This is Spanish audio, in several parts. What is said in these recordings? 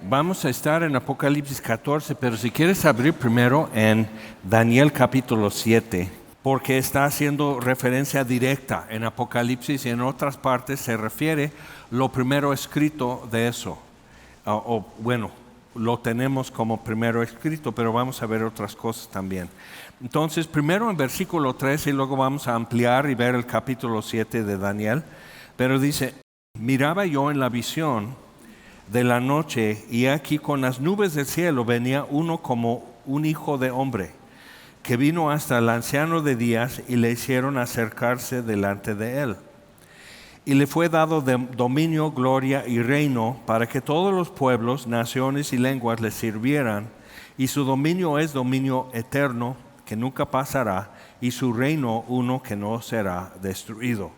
vamos a estar en Apocalipsis 14, pero si quieres abrir primero en Daniel capítulo 7, porque está haciendo referencia directa en Apocalipsis y en otras partes se refiere lo primero escrito de eso. Bueno, lo tenemos como primero escrito, pero vamos a ver otras cosas también. Entonces, primero en versículo 13 y luego vamos a ampliar y ver el capítulo 7 de Daniel. Pero dice, miraba yo en la visión de la noche y aquí con las nubes del cielo venía uno como un hijo de hombre, que vino hasta el anciano de días y le hicieron acercarse delante de él. Y le fue dado dominio, gloria y reino para que todos los pueblos, naciones y lenguas le sirvieran. Y su dominio es dominio eterno, que nunca pasará, y su reino uno que no será destruido.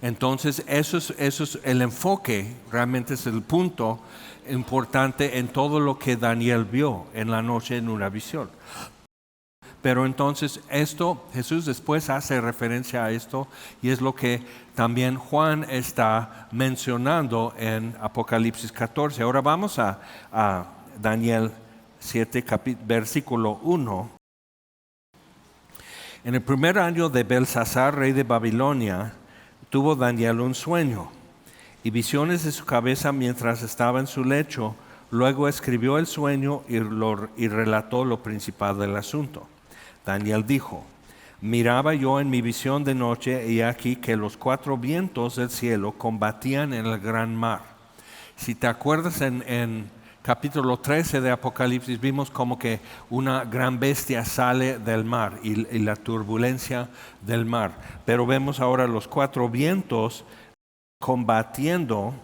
Entonces, eso es el enfoque, realmente es el punto importante en todo lo que Daniel vio en la noche en una visión. Pero entonces Jesús después hace referencia a esto y es lo que también Juan está mencionando en Apocalipsis 14. Ahora vamos a Daniel 7, versículo 1. En el primer año de Belsasar, rey de Babilonia, tuvo Daniel un sueño y visiones de su cabeza mientras estaba en su lecho. Luego escribió el sueño y relató lo principal del asunto. Daniel dijo, miraba yo en mi visión de noche y aquí que los 4 vientos del cielo combatían en el gran mar. Si te acuerdas en capítulo 13 de Apocalipsis vimos como que una gran bestia sale del mar y la turbulencia del mar. Pero vemos ahora los 4 vientos combatiendo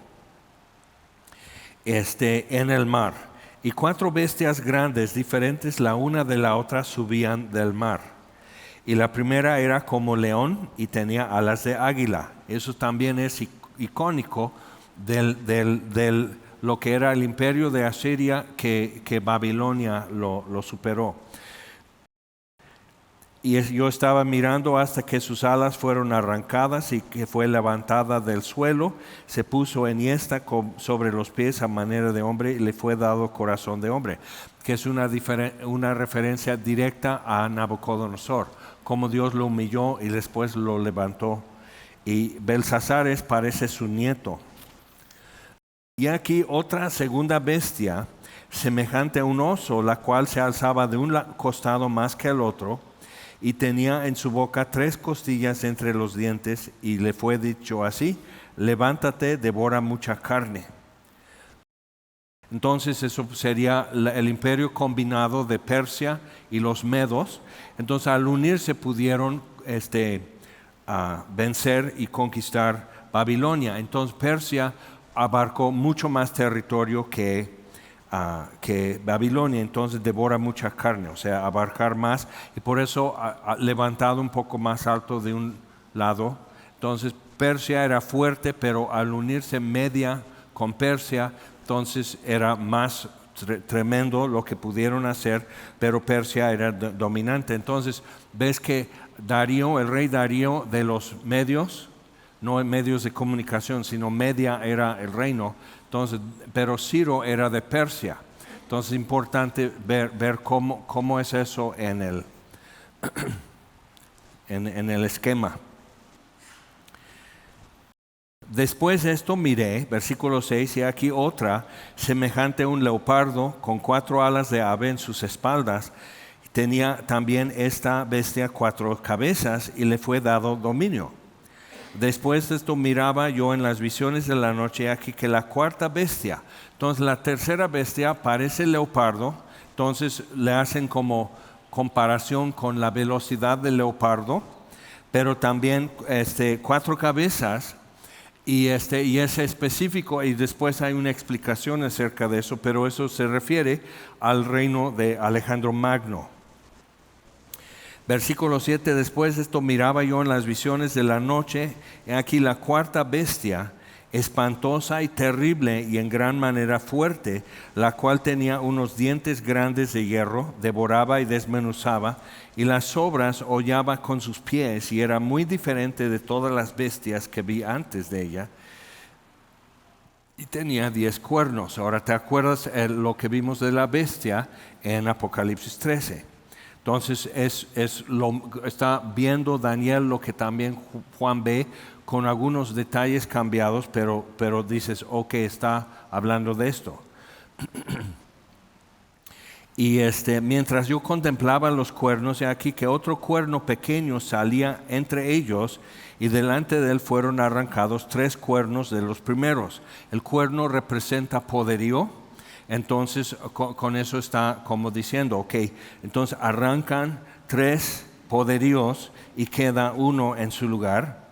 en el mar. Y 4 bestias grandes, diferentes la una de la otra, subían del mar. Y la primera era como león y tenía alas de águila. Eso también es icónico del lo que era el imperio de Asiria que Babilonia lo superó. Y yo estaba mirando hasta que sus alas fueron arrancadas y que fue levantada del suelo, se puso enhiesta sobre los pies a manera de hombre y le fue dado corazón de hombre, que es una referencia directa a Nabucodonosor, como Dios lo humilló y después lo levantó. Y Belsasar parece su nieto. Y aquí otra segunda bestia, semejante a un oso, la cual se alzaba de un costado más que el otro, y tenía en su boca 3 costillas entre los dientes, y le fue dicho así, levántate, devora mucha carne. Entonces eso sería el imperio combinado de Persia y los medos. Entonces al unirse pudieron vencer y conquistar Babilonia. Entonces Persia abarcó mucho más territorio que Babilonia, entonces devora mucha carne, o sea, abarcar más, y por eso levantado un poco más alto de un lado. Entonces Persia era fuerte, pero al unirse Media con Persia, entonces era más tremendo lo que pudieron hacer, pero Persia era dominante. Entonces ves que Darío, el rey Darío de los medios, no en medios de comunicación, sino Media era el reino. Entonces, pero Ciro era de Persia. Entonces es importante ver cómo es eso en el esquema. Después de esto miré, versículo 6, y aquí otra, semejante a un leopardo, con 4 alas de ave en sus espaldas. Tenía también esta bestia 4 cabezas y le fue dado dominio. Después de esto miraba yo en las visiones de la noche aquí que la 4ª bestia, entonces la 3ª bestia parece leopardo, entonces le hacen como comparación con la velocidad del leopardo, pero también 4 cabezas y es específico y después hay una explicación acerca de eso, pero eso se refiere al reino de Alejandro Magno. Versículo 7, después de esto miraba yo en las visiones de la noche, y aquí la 4ª bestia, espantosa y terrible y en gran manera fuerte, la cual tenía unos dientes grandes de hierro, devoraba y desmenuzaba, y las sobras hollaba con sus pies, y era muy diferente de todas las bestias que vi antes de ella. y tenía 10 cuernos. Ahora, ¿te acuerdas lo que vimos de la bestia en Apocalipsis 13? Entonces, está viendo Daniel lo que también Juan ve, con algunos detalles cambiados, pero dices, ok, está hablando de esto. Y mientras yo contemplaba los cuernos, he aquí que otro cuerno pequeño salía entre ellos, y delante de él fueron arrancados 3 cuernos de los primeros. El cuerno representa poderío, entonces con eso está como diciendo, ok, entonces arrancan 3 poderíos y queda uno en su lugar.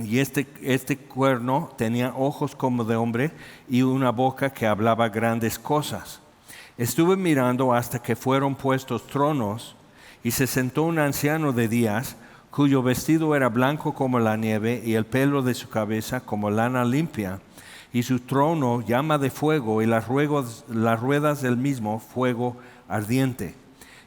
Y este cuerno tenía ojos como de hombre y una boca que hablaba grandes cosas. Estuve mirando hasta que fueron puestos tronos, y se sentó un anciano de días, cuyo vestido era blanco como la nieve y el pelo de su cabeza como lana limpia, y su trono llama de fuego, y las ruedas del mismo fuego ardiente.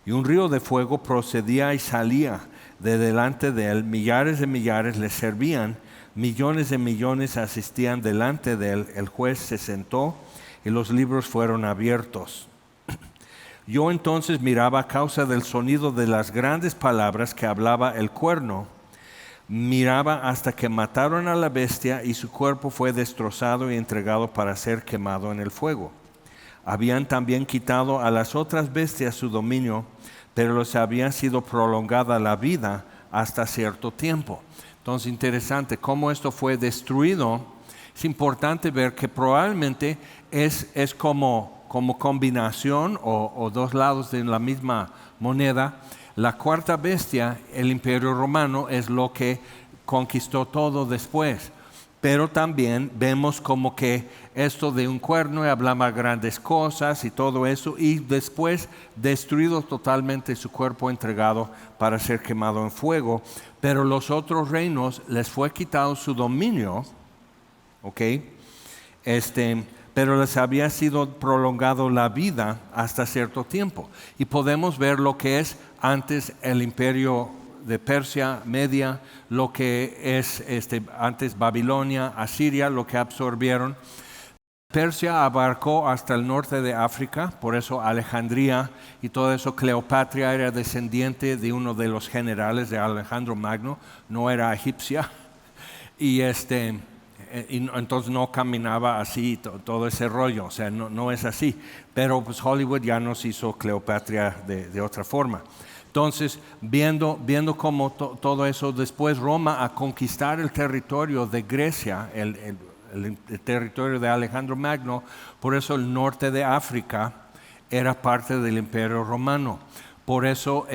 Y un río de fuego procedía y salía de delante de él. Millares de millares le servían, millones de millones asistían delante de él. El juez se sentó y los libros fueron abiertos. Yo entonces miraba a causa del sonido de las grandes palabras que hablaba el cuerno. Miraba hasta que mataron a la bestia, y su cuerpo fue destrozado y entregado para ser quemado en el fuego. Habían también quitado a las otras bestias su dominio, pero les había sido prolongada la vida hasta cierto tiempo. Entonces, interesante cómo esto fue destruido. Es importante ver que probablemente es como combinación o dos lados de la misma moneda. La cuarta bestia, el Imperio Romano, es lo que conquistó todo después. Pero también vemos como que esto de un cuerno hablaba grandes cosas y todo eso, y después destruido totalmente, su cuerpo entregado para ser quemado en fuego. Pero los otros reinos les fue quitado su dominio, ¿ok? Pero les había sido prolongado la vida hasta cierto tiempo. Y podemos ver lo que es antes el imperio de Persia, Media, lo que es antes Babilonia, Asiria, lo que absorbieron. Persia abarcó hasta el norte de África, por eso Alejandría y todo eso. Cleopatra era descendiente de uno de los generales de Alejandro Magno, no era egipcia. Y entonces no caminaba así todo ese rollo, o sea, no es así. Pero pues Hollywood ya nos hizo Cleopatra de otra forma. Entonces, viendo cómo todo eso, después Roma a conquistar el territorio de Grecia, el territorio de Alejandro Magno, por eso el norte de África era parte del Imperio Romano. Por eso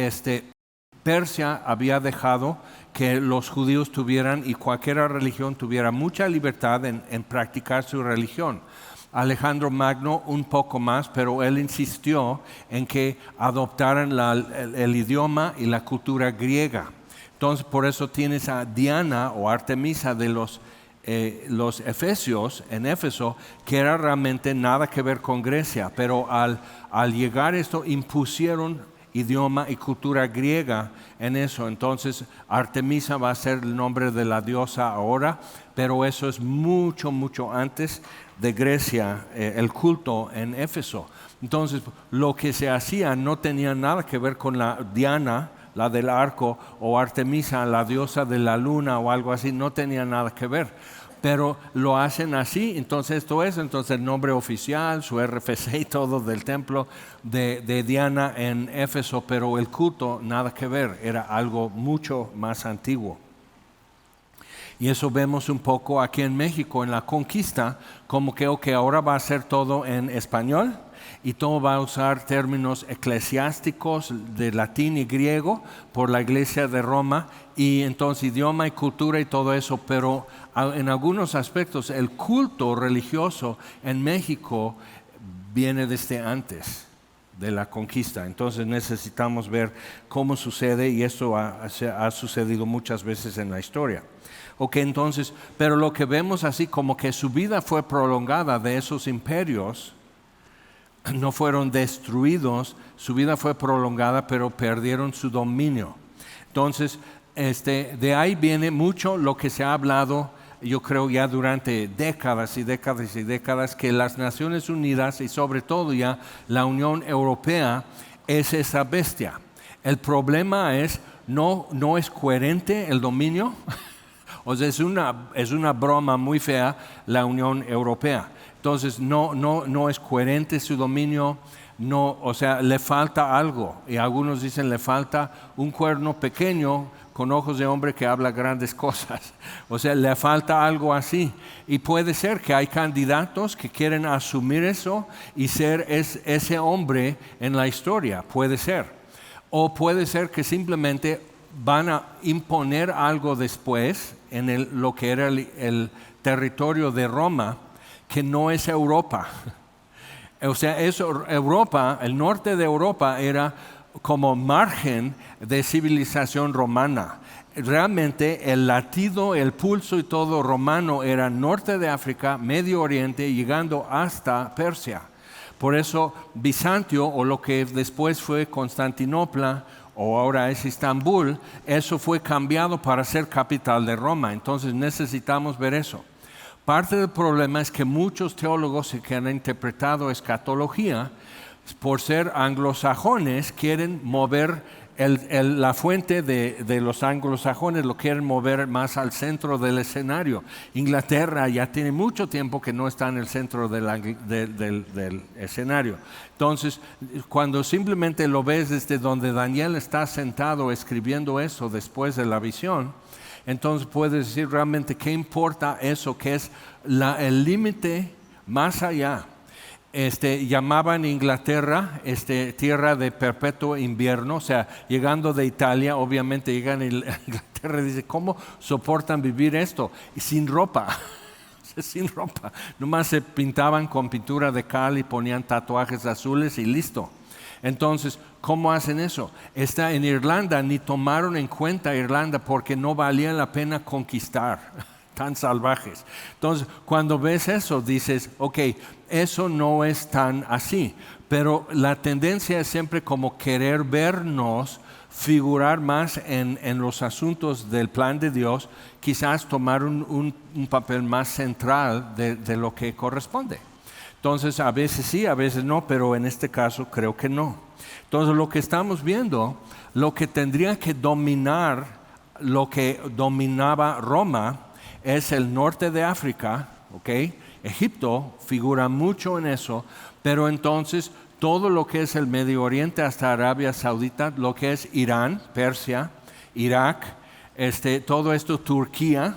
Persia había dejado que los judíos tuvieran, y cualquier religión tuviera, mucha libertad en practicar su religión. Alejandro Magno un poco más, pero él insistió en que adoptaran el idioma y la cultura griega. Entonces, por eso tienes a Diana o Artemisa de los efesios en Éfeso, que era realmente nada que ver con Grecia, pero al llegar esto impusieron idioma y cultura griega en eso. Entonces Artemisa va a ser el nombre de la diosa ahora, pero eso es mucho, mucho antes de Grecia, el culto en Éfeso. Entonces lo que se hacía no tenía nada que ver con la Diana, la del arco, o Artemisa, la diosa de la luna o algo así, no tenía nada que ver. Pero lo hacen así, entonces el nombre oficial, su RFC y todo del templo de Diana en Éfeso, pero el culto nada que ver, era algo mucho más antiguo. Y eso vemos un poco aquí en México, en la conquista, como que ahora va a ser todo en español, y todo va a usar términos eclesiásticos de latín y griego por la iglesia de Roma, y entonces idioma y cultura y todo eso, pero en algunos aspectos el culto religioso en México viene desde antes de la conquista. Entonces necesitamos ver cómo sucede, y esto ha sucedido muchas veces en la historia. Ok, entonces, pero lo que vemos así como que su vida fue prolongada de esos imperios, no fueron destruidos, su vida fue prolongada, pero perdieron su dominio. Entonces, de ahí viene mucho lo que se ha hablado yo creo ya durante décadas y décadas y décadas, que las Naciones Unidas y sobre todo ya la Unión Europea es esa bestia. El problema es, no es coherente el dominio. O sea, es una broma muy fea la Unión Europea. Entonces, no es coherente su dominio, o sea, le falta algo. Y algunos dicen le falta un cuerno pequeño con ojos de hombre que habla grandes cosas. O sea, le falta algo así. Y puede ser que hay candidatos que quieren asumir eso y ser ese hombre en la historia. Puede ser. O puede ser que simplemente van a imponer algo después en lo que era el territorio de Roma, que no es Europa. O sea, Europa, el norte de Europa era como margen de civilización romana. Realmente el latido, el pulso y todo romano era norte de África, Medio Oriente, llegando hasta Persia. Por eso Bizantio, o lo que después fue Constantinopla, o ahora es Estambul, eso fue cambiado para ser capital de Roma. Entonces necesitamos ver eso. Parte del problema es que muchos teólogos que han interpretado escatología, por ser anglosajones, quieren mover la fuente de los anglosajones, lo quieren mover más al centro del escenario. Inglaterra ya tiene mucho tiempo que no está en el centro del escenario. Entonces, cuando simplemente lo ves desde donde Daniel está sentado escribiendo eso después de la visión, entonces puedes decir realmente qué importa eso, que es el límite más allá. Llamaban Inglaterra tierra de perpetuo invierno, o sea, llegando de Italia, obviamente llegan a Inglaterra y dicen, ¿cómo soportan vivir esto? Y sin ropa, sin ropa, nomás se pintaban con pintura de cal y ponían tatuajes azules y listo. Entonces, ¿cómo hacen eso? En Irlanda, ni tomaron en cuenta Irlanda porque no valía la pena conquistar, tan salvajes. Entonces, cuando ves eso, dices, ok, eso no es tan así, pero la tendencia es siempre como querer vernos figurar más en los asuntos del plan de Dios, quizás tomar un papel más central de lo que corresponde. Entonces, a veces sí, a veces no, pero en este caso creo que no. Entonces, lo que estamos viendo, lo que tendría que dominar, lo que dominaba Roma, es el norte de África, ¿ok? Egipto figura mucho en eso, pero entonces todo lo que es el Medio Oriente hasta Arabia Saudita, lo que es Irán, Persia, Irak, todo esto Turquía,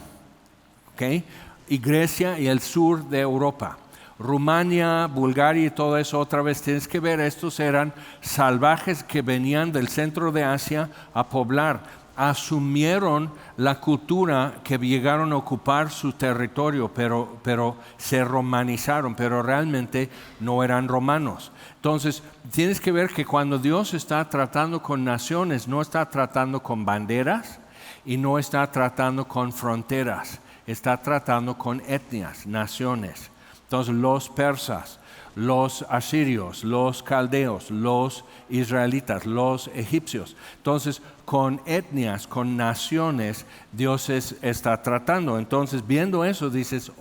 ¿ok? Y Grecia y el sur de Europa. Rumania, Bulgaria y todo eso, otra vez tienes que ver, estos eran salvajes que venían del centro de Asia a poblar. Asumieron la cultura que llegaron a ocupar su territorio, pero se romanizaron, pero realmente no eran romanos. Entonces, tienes que ver que cuando Dios está tratando con naciones, no está tratando con banderas y no está tratando con fronteras, está tratando con etnias, naciones. Entonces, los persas, los asirios, los caldeos, los israelitas, los egipcios. Entonces, con etnias, con naciones, Dios está tratando. Entonces, viendo eso, dices,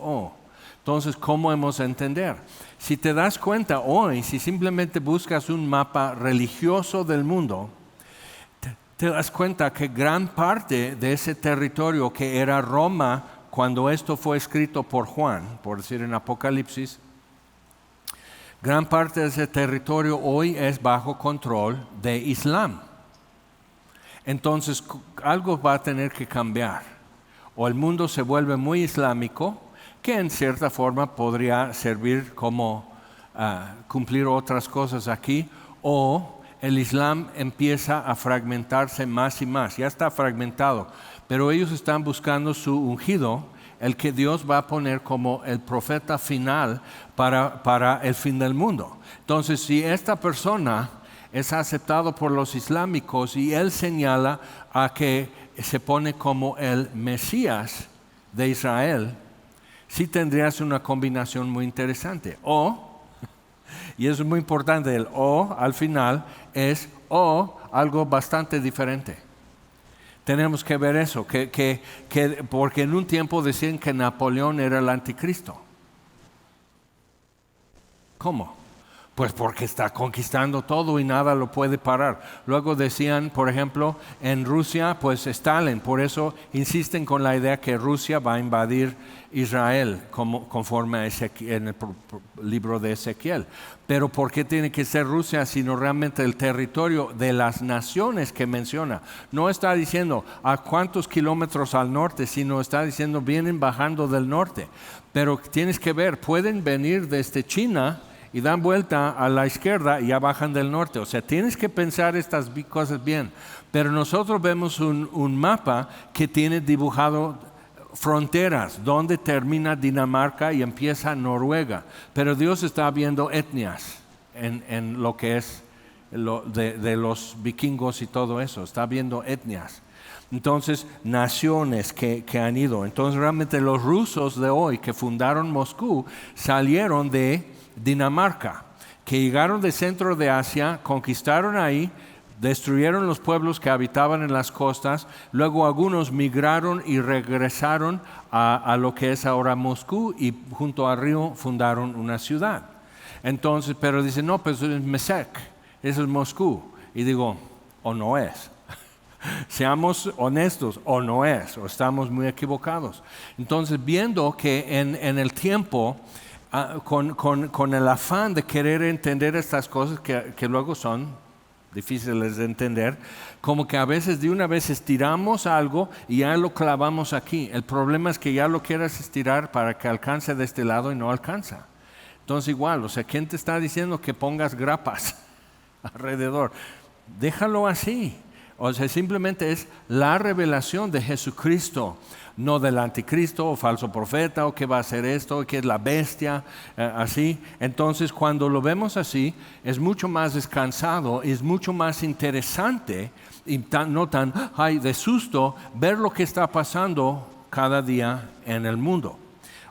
entonces, ¿cómo hemos de entender? Si te das cuenta hoy, si simplemente buscas un mapa religioso del mundo, te das cuenta que gran parte de ese territorio que era Roma, cuando esto fue escrito por Juan, por decir en Apocalipsis, gran parte de ese territorio hoy es bajo control de Islam. Entonces, algo va a tener que cambiar. O el mundo se vuelve muy islámico, que en cierta forma podría servir como cumplir otras cosas aquí, o el Islam empieza a fragmentarse más y más. Ya está fragmentado, pero ellos están buscando su ungido, el que Dios va a poner como el profeta final para el fin del mundo. Entonces, si esta persona es aceptado por los islámicos y él señala a que se pone como el Mesías de Israel, sí tendrías una combinación muy interesante. Y eso es muy importante, el al final es algo bastante diferente. Tenemos que ver eso, porque en un tiempo decían que Napoleón era el anticristo. ¿Cómo? Pues porque está conquistando todo y nada lo puede parar. Luego decían, por ejemplo, en Rusia, pues Stalin. Por eso insisten con la idea que Rusia va a invadir Israel, conforme a en el libro de Ezequiel. Pero ¿por qué tiene que ser Rusia sino realmente el territorio de las naciones que menciona? No está diciendo a cuántos kilómetros al norte, sino está diciendo vienen bajando del norte. Pero tienes que ver, pueden venir desde China y dan vuelta a la izquierda y ya bajan del norte. O sea, tienes que pensar estas cosas bien. Pero nosotros vemos un mapa que tiene dibujado fronteras, donde termina Dinamarca y empieza Noruega. Pero Dios está viendo etnias en lo que es de los vikingos y todo eso. Está viendo etnias. Entonces, naciones que han ido. Entonces, realmente los rusos de hoy que fundaron Moscú salieron de Dinamarca, que llegaron del centro de Asia, conquistaron ahí, destruyeron los pueblos que habitaban en las costas, luego algunos migraron y regresaron a lo que es ahora Moscú y junto al río fundaron una ciudad. Entonces, pero dicen, no, pues es Mesec, eso es Moscú. Y digo, o no es. Seamos honestos, o no es, o estamos muy equivocados. Entonces, viendo que en el tiempo, con el afán de querer entender estas cosas que luego son difíciles de entender, como que a veces de una vez estiramos algo y ya lo clavamos aquí. El problema es que ya lo quieras estirar para que alcance de este lado y no alcanza. Entonces igual, o sea, ¿quién te está diciendo que pongas grapas alrededor? Déjalo así. O sea, simplemente es la revelación de Jesucristo, no del anticristo o falso profeta o que va a hacer esto, o que es la bestia, así. Entonces, cuando lo vemos así, es mucho más descansado, es mucho más interesante y no tan de susto ver lo que está pasando cada día en el mundo.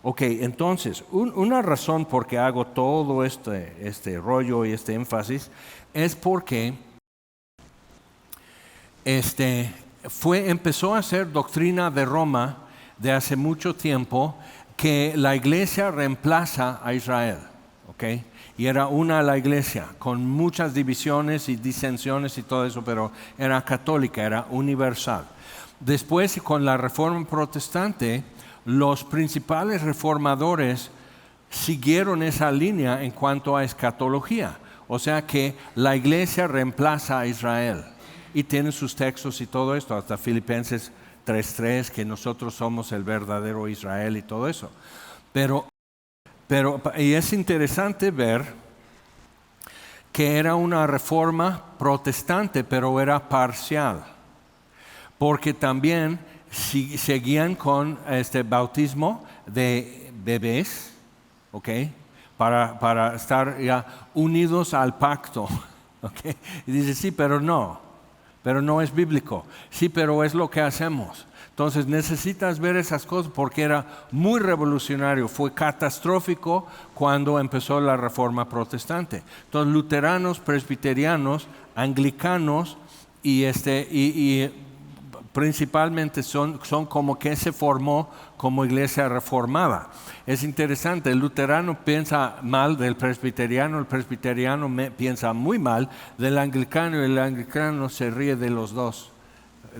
Ok, entonces, una razón por qué hago todo este rollo y este énfasis es porque empezó a ser doctrina de Roma de hace mucho tiempo que la iglesia reemplaza a Israel, ¿ok? Y era una la iglesia con muchas divisiones y disensiones y todo eso, pero era católica, era universal. Después, con la Reforma Protestante, los principales reformadores siguieron esa línea en cuanto a escatología, o sea que la iglesia reemplaza a Israel. Y tienen sus textos y todo esto, hasta Filipenses 3:3, que nosotros somos el verdadero Israel y todo eso. Y es interesante ver que era una reforma protestante, pero era parcial, porque también seguían con este bautismo de bebés, ¿ok? Para estar ya unidos al pacto, ¿ok? Y dice, sí, pero no es bíblico. Sí, pero es lo que hacemos. Entonces necesitas ver esas cosas porque era muy revolucionario, fue catastrófico cuando empezó la Reforma Protestante. Entonces luteranos, presbiterianos, anglicanos y principalmente son como que se formó como iglesia reformada. Es interesante, el luterano piensa mal del presbiteriano, el presbiteriano piensa muy mal del anglicano y el anglicano se ríe de los dos,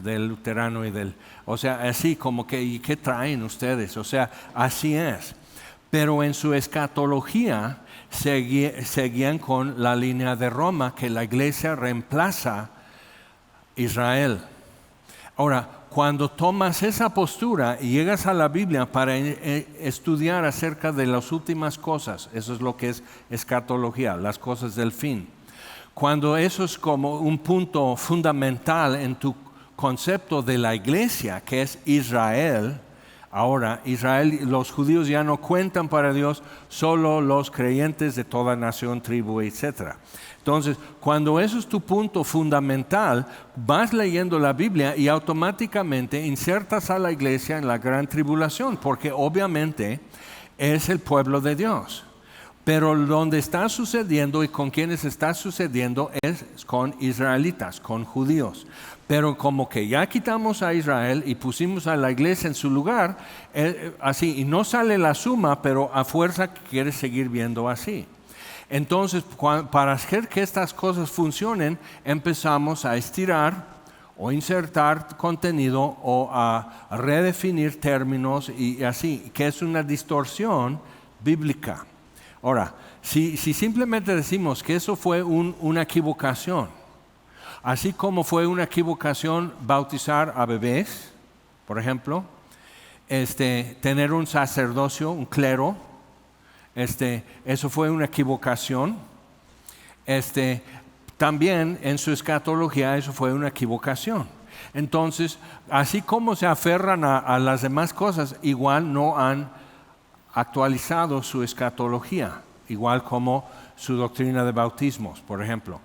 del luterano y del... O sea, así como que, ¿y qué traen ustedes? O sea, así es. Pero en su escatología seguían con la línea de Roma, que la iglesia reemplaza a Israel. Ahora, cuando tomas esa postura y llegas a la Biblia para estudiar acerca de las últimas cosas, eso es lo que es escatología, las cosas del fin. Cuando eso es como un punto fundamental en tu concepto de la iglesia, que es Israel, ahora Israel, los judíos ya no cuentan para Dios, solo los creyentes de toda nación, tribu, etc. Entonces, cuando eso es tu punto fundamental, vas leyendo la Biblia y automáticamente insertas a la iglesia en la gran tribulación, porque obviamente es el pueblo de Dios. Pero donde está sucediendo y con quienes está sucediendo es con israelitas, con judíos. Pero como que ya quitamos a Israel y pusimos a la iglesia en su lugar, así, y no sale la suma, pero a fuerza quiere seguir viendo así. Entonces, para hacer que estas cosas funcionen, empezamos a estirar o insertar contenido o a redefinir términos y así, que es una distorsión bíblica. Ahora, si simplemente decimos que eso fue una equivocación, así como fue una equivocación bautizar a bebés, por ejemplo, tener un sacerdocio, un clero, eso fue una equivocación. También en su escatología eso fue una equivocación. Entonces, así como se aferran a las demás cosas, igual no han actualizado su escatología, igual como su doctrina de bautismos, por ejemplo.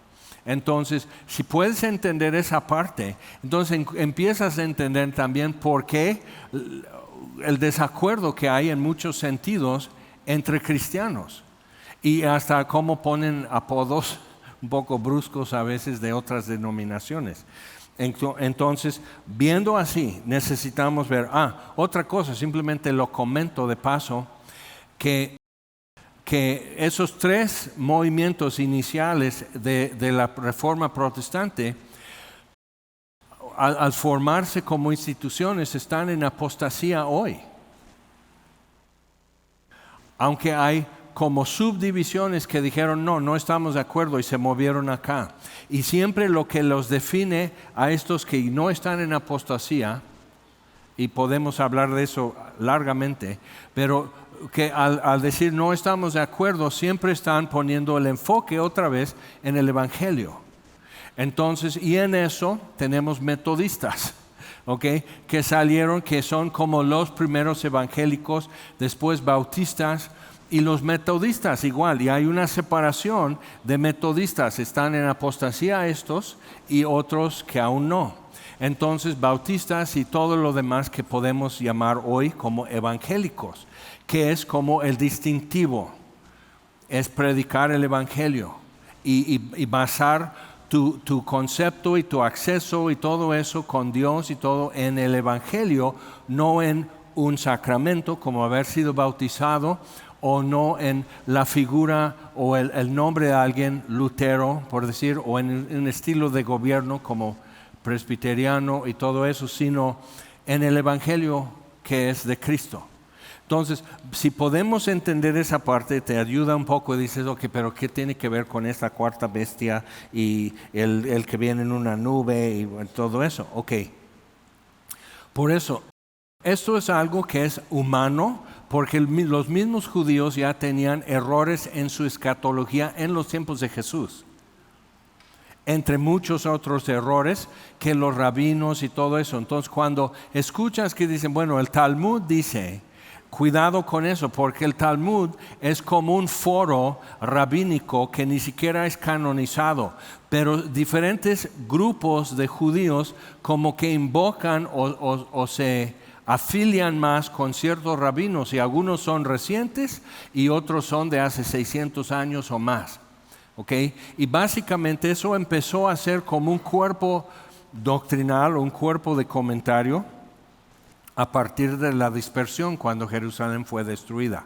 Entonces, si puedes entender esa parte, entonces empiezas a entender también por qué el desacuerdo que hay en muchos sentidos entre cristianos y hasta cómo ponen apodos un poco bruscos a veces de otras denominaciones. Entonces, viendo así, necesitamos ver, otra cosa, simplemente lo comento de paso, que esos tres movimientos iniciales de la Reforma Protestante, al formarse como instituciones, están en apostasía hoy. Aunque hay como subdivisiones que dijeron no estamos de acuerdo y se movieron acá. Y siempre lo que los define a estos que no están en apostasía, y podemos hablar de eso largamente, pero que al decir no estamos de acuerdo, siempre están poniendo el enfoque otra vez en el Evangelio. Entonces, y en eso tenemos metodistas, ¿okay? Que salieron, que son como los primeros evangélicos, después bautistas, y los metodistas igual, y hay una separación de metodistas, están en apostasía estos y otros que aún no. Entonces, bautistas y todo lo demás que podemos llamar hoy como evangélicos, que es como el distintivo, es predicar el evangelio y basar tu concepto y tu acceso y todo eso con Dios y todo en el evangelio, no en un sacramento como haber sido bautizado, o no en la figura o el nombre de alguien, Lutero, por decir, o en un estilo de gobierno como presbiteriano y todo eso, sino en el Evangelio que es de Cristo. Entonces, si podemos entender esa parte, te ayuda un poco y dices, ok, pero ¿qué tiene que ver con esta cuarta bestia y el que viene en una nube y todo eso? Ok. Por eso, esto es algo que es humano, porque los mismos judíos ya tenían errores en su escatología en los tiempos de Jesús. Entre muchos otros errores que los rabinos y todo eso. Entonces, cuando escuchas que dicen, bueno, el Talmud dice, cuidado con eso, porque el Talmud es como un foro rabínico que ni siquiera es canonizado, pero diferentes grupos de judíos como que invocan o se afilian más con ciertos rabinos, y algunos son recientes y otros son de hace 600 años o más. ¿Okay? Y básicamente eso empezó a ser como un cuerpo doctrinal, un cuerpo de comentario a partir de la dispersión cuando Jerusalén fue destruida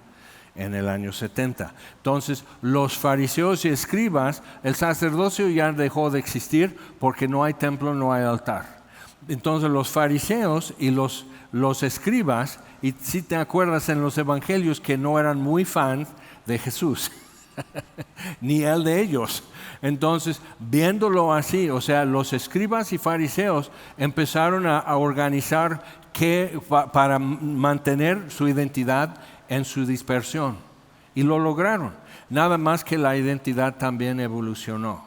en el año 70. Entonces, los fariseos y escribas, el sacerdocio ya dejó de existir porque no hay templo, no hay altar. Entonces, los fariseos y los escribas, y si te acuerdas en los evangelios que no eran muy fans de Jesús, ni él de ellos. Entonces, viéndolo así, o sea, los escribas y fariseos empezaron a organizar para mantener su identidad en su dispersión, y lo lograron. Nada más que la identidad también evolucionó.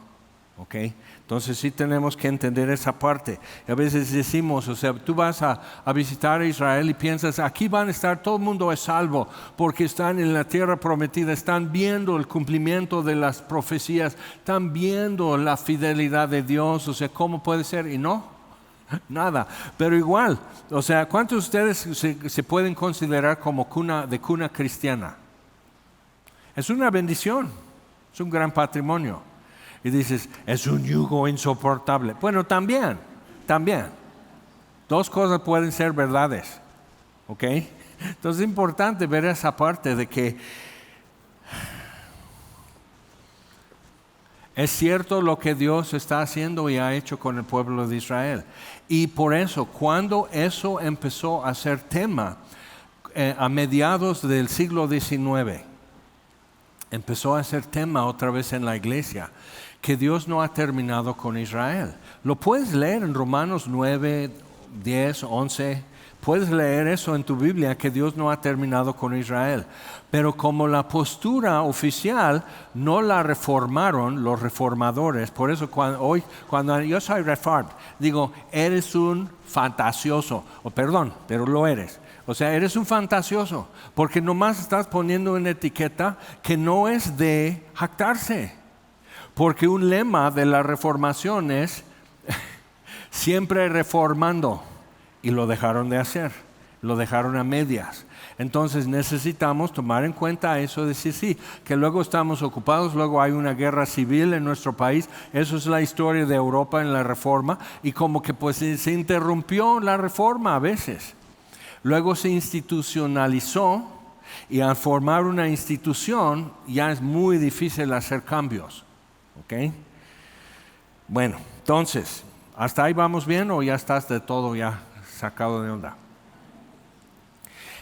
¿Okay? Entonces sí tenemos que entender esa parte. A veces decimos, o sea, tú vas a visitar a Israel y piensas, aquí van a estar, todo el mundo es salvo, porque están en la tierra prometida, están viendo el cumplimiento de las profecías, están viendo la fidelidad de Dios, o sea, ¿cómo puede ser? Y no, nada. Pero igual, o sea, ¿cuántos de ustedes se pueden considerar como cuna cristiana? Es una bendición, es un gran patrimonio. Y dices, es un yugo insoportable. Bueno, también. Dos cosas pueden ser verdades, ¿ok? Entonces es importante ver esa parte de que es cierto lo que Dios está haciendo y ha hecho con el pueblo de Israel. Y por eso, cuando eso empezó a ser tema, a mediados del siglo XIX, empezó a ser tema otra vez en la iglesia, que Dios no ha terminado con Israel. Lo puedes leer en Romanos 9, 10, 11. Puedes leer eso en tu Biblia, que Dios no ha terminado con Israel. Pero como la postura oficial no la reformaron los reformadores, por eso cuando yo soy reformed, digo, eres un fantasioso, pero lo eres. O sea, eres un fantasioso, porque nomás estás poniendo una etiqueta que no es de jactarse. Porque un lema de la reformación es siempre reformando, y lo dejaron de hacer, lo dejaron a medias. Entonces necesitamos tomar en cuenta eso, decir sí, que luego estamos ocupados, luego hay una guerra civil en nuestro país. Eso es la historia de Europa en la reforma, y como que pues se interrumpió la reforma a veces. Luego se institucionalizó, y al formar una institución ya es muy difícil hacer cambios. ¿Ok? Bueno, entonces, ¿hasta ahí vamos bien o ya estás de todo ya sacado de onda?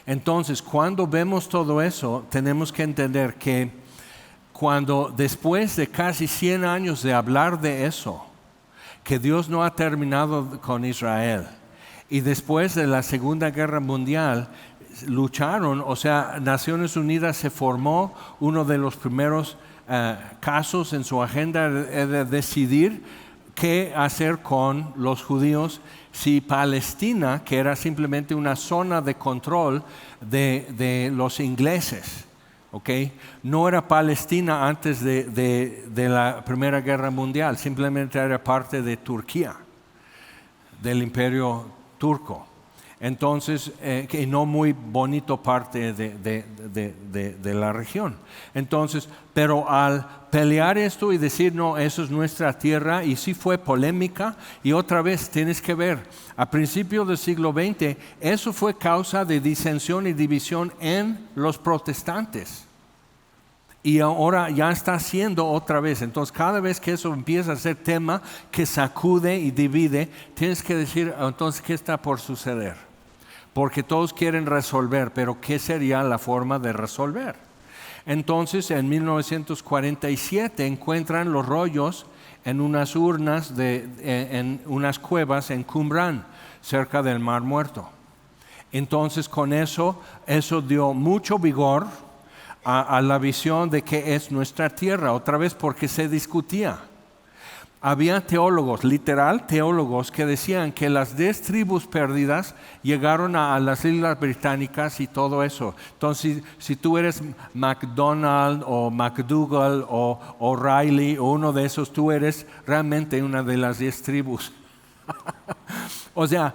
Entonces, cuando vemos todo eso, tenemos que entender que cuando después de casi 100 años de hablar de eso, que Dios no ha terminado con Israel, y después de la Segunda Guerra Mundial, lucharon, o sea, Naciones Unidas se formó, uno de los primeros casos en su agenda de decidir qué hacer con los judíos, si Palestina, que era simplemente una zona de control de los ingleses, ¿okay? No era Palestina antes de la Primera Guerra Mundial, simplemente era parte de Turquía, del Imperio Turco. Entonces, que no muy bonito parte de la región. Entonces, pero al pelear esto y decir, no, eso es nuestra tierra, y sí fue polémica, y otra vez tienes que ver, a principios del siglo XX, eso fue causa de disensión y división en los protestantes. Y ahora ya está siendo otra vez. Entonces, cada vez que eso empieza a ser tema que sacude y divide, tienes que decir, entonces, ¿qué está por suceder? Porque todos quieren resolver, pero ¿qué sería la forma de resolver? Entonces, en 1947 encuentran los rollos en unas urnas, en unas cuevas en Qumran, cerca del Mar Muerto. Entonces, con eso dio mucho vigor a la visión de que es nuestra tierra, otra vez porque se discutía. Había teólogos, literal teólogos, que decían que las 10 tribus perdidas llegaron a las Islas Británicas y todo eso. Entonces, si tú eres MacDonald o MacDougall o O'Reilly o uno de esos, tú eres realmente una de las 10 tribus. O sea,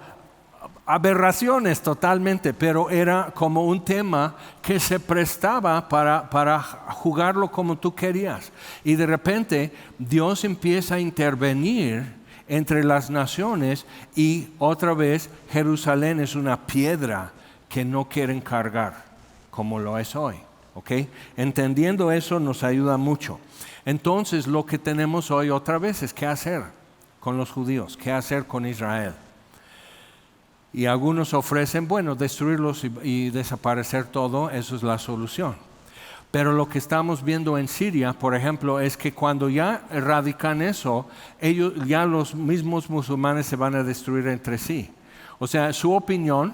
aberraciones totalmente, pero era como un tema que se prestaba para jugarlo como tú querías. Y de repente Dios empieza a intervenir entre las naciones, y otra vez Jerusalén es una piedra que no quieren cargar como lo es hoy. ¿Okay? Entendiendo eso nos ayuda mucho. Entonces lo que tenemos hoy otra vez es qué hacer con los judíos, qué hacer con Israel. Y algunos ofrecen, bueno, destruirlos y desaparecer todo, eso es la solución. Pero lo que estamos viendo en Siria, por ejemplo, es que cuando ya erradican eso, ya los mismos musulmanes se van a destruir entre sí. O sea, su opinión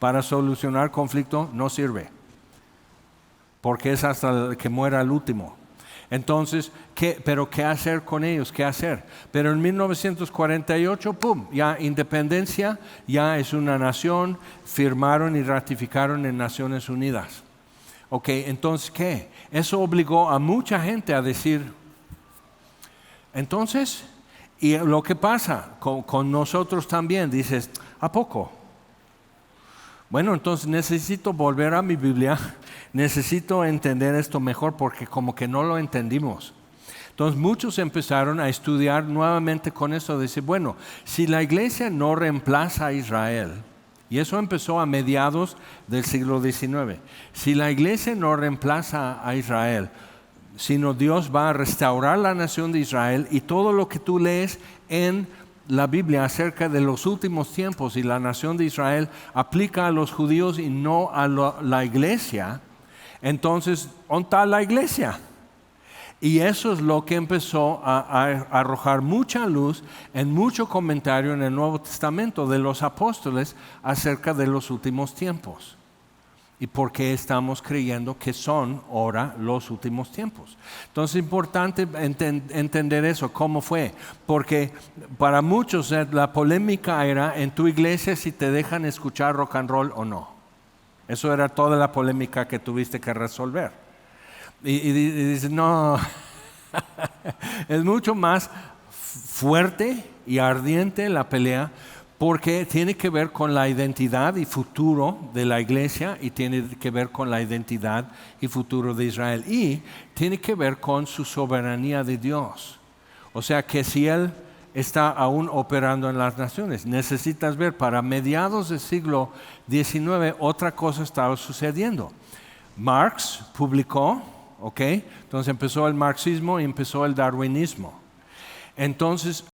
para solucionar conflicto no sirve, porque es hasta que muera el último. Entonces, ¿pero qué hacer con ellos? ¿Qué hacer? Pero en 1948, ¡pum!, ya independencia, ya es una nación, firmaron y ratificaron en Naciones Unidas. Ok, entonces, ¿qué? Eso obligó a mucha gente a decir, entonces, y lo que pasa con nosotros también, dices, ¿a poco? Bueno, entonces necesito volver a mi Biblia, necesito entender esto mejor porque como que no lo entendimos. Entonces muchos empezaron a estudiar nuevamente con eso. Dice, bueno, si la iglesia no reemplaza a Israel, y eso empezó a mediados del siglo XIX, si la iglesia no reemplaza a Israel, sino Dios va a restaurar la nación de Israel, y todo lo que tú lees en la Biblia acerca de los últimos tiempos y la nación de Israel aplica a los judíos y no a la iglesia, entonces, ¿dónde está la iglesia? Y eso es lo que empezó a arrojar mucha luz en mucho comentario en el Nuevo Testamento de los apóstoles acerca de los últimos tiempos. Y por qué estamos creyendo que son ahora los últimos tiempos. Entonces es importante entender eso, cómo fue. Porque para muchos la polémica era en tu iglesia si te dejan escuchar rock and roll o no. Eso era toda la polémica que tuviste que resolver. Y dices, no, es mucho más fuerte y ardiente la pelea porque tiene que ver con la identidad y futuro de la iglesia y tiene que ver con la identidad y futuro de Israel y tiene que ver con su soberanía de Dios. O sea que si Él está aún operando en las naciones, necesitas ver, para mediados del siglo XIX otra cosa estaba sucediendo. Marx publicó, ¿ok? Entonces empezó el marxismo y empezó el darwinismo. Entonces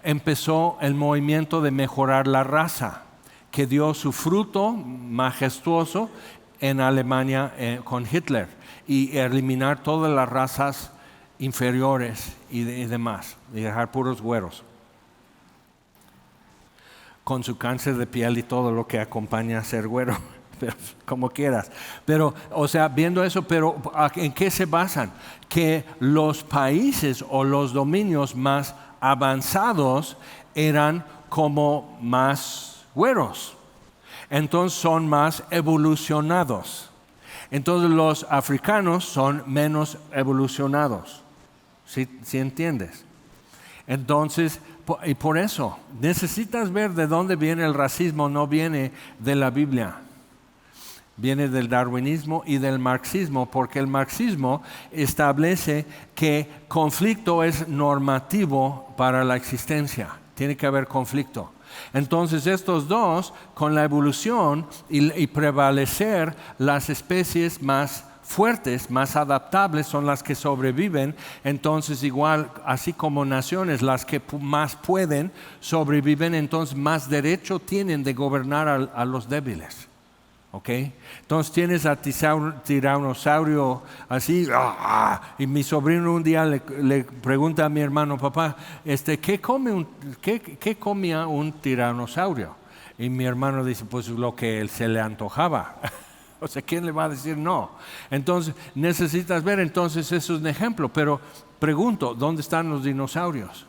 empezó el movimiento de mejorar la raza, que dio su fruto majestuoso en Alemania con Hitler, y eliminar todas las razas inferiores y demás, y dejar puros güeros, con su cáncer de piel y todo lo que acompaña a ser güero. Pero, como quieras. Pero, o sea, viendo eso, pero ¿en qué se basan? Que los países o los dominios más avanzados eran como más güeros. Entonces son más evolucionados. Entonces los africanos son menos evolucionados. ¿Sí entiendes? Entonces, y por eso, necesitas ver de dónde viene el racismo, no viene de la Biblia. Viene del darwinismo y del marxismo, porque el marxismo establece que conflicto es normativo para la existencia. Tiene que haber conflicto. Entonces estos dos, con la evolución y prevalecer, las especies más fuertes, más adaptables son las que sobreviven. Entonces igual, así como naciones, las que más pueden sobreviven, entonces más derecho tienen de gobernar a los débiles. Okay. Entonces tienes a tiranosaurio así, y mi sobrino un día le pregunta a mi hermano, papá, ¿qué comía un tiranosaurio? Y mi hermano dice, pues lo que se le antojaba. O sea, ¿quién le va a decir no? Entonces necesitas ver, entonces eso es un ejemplo, pero pregunto, ¿dónde están los dinosaurios?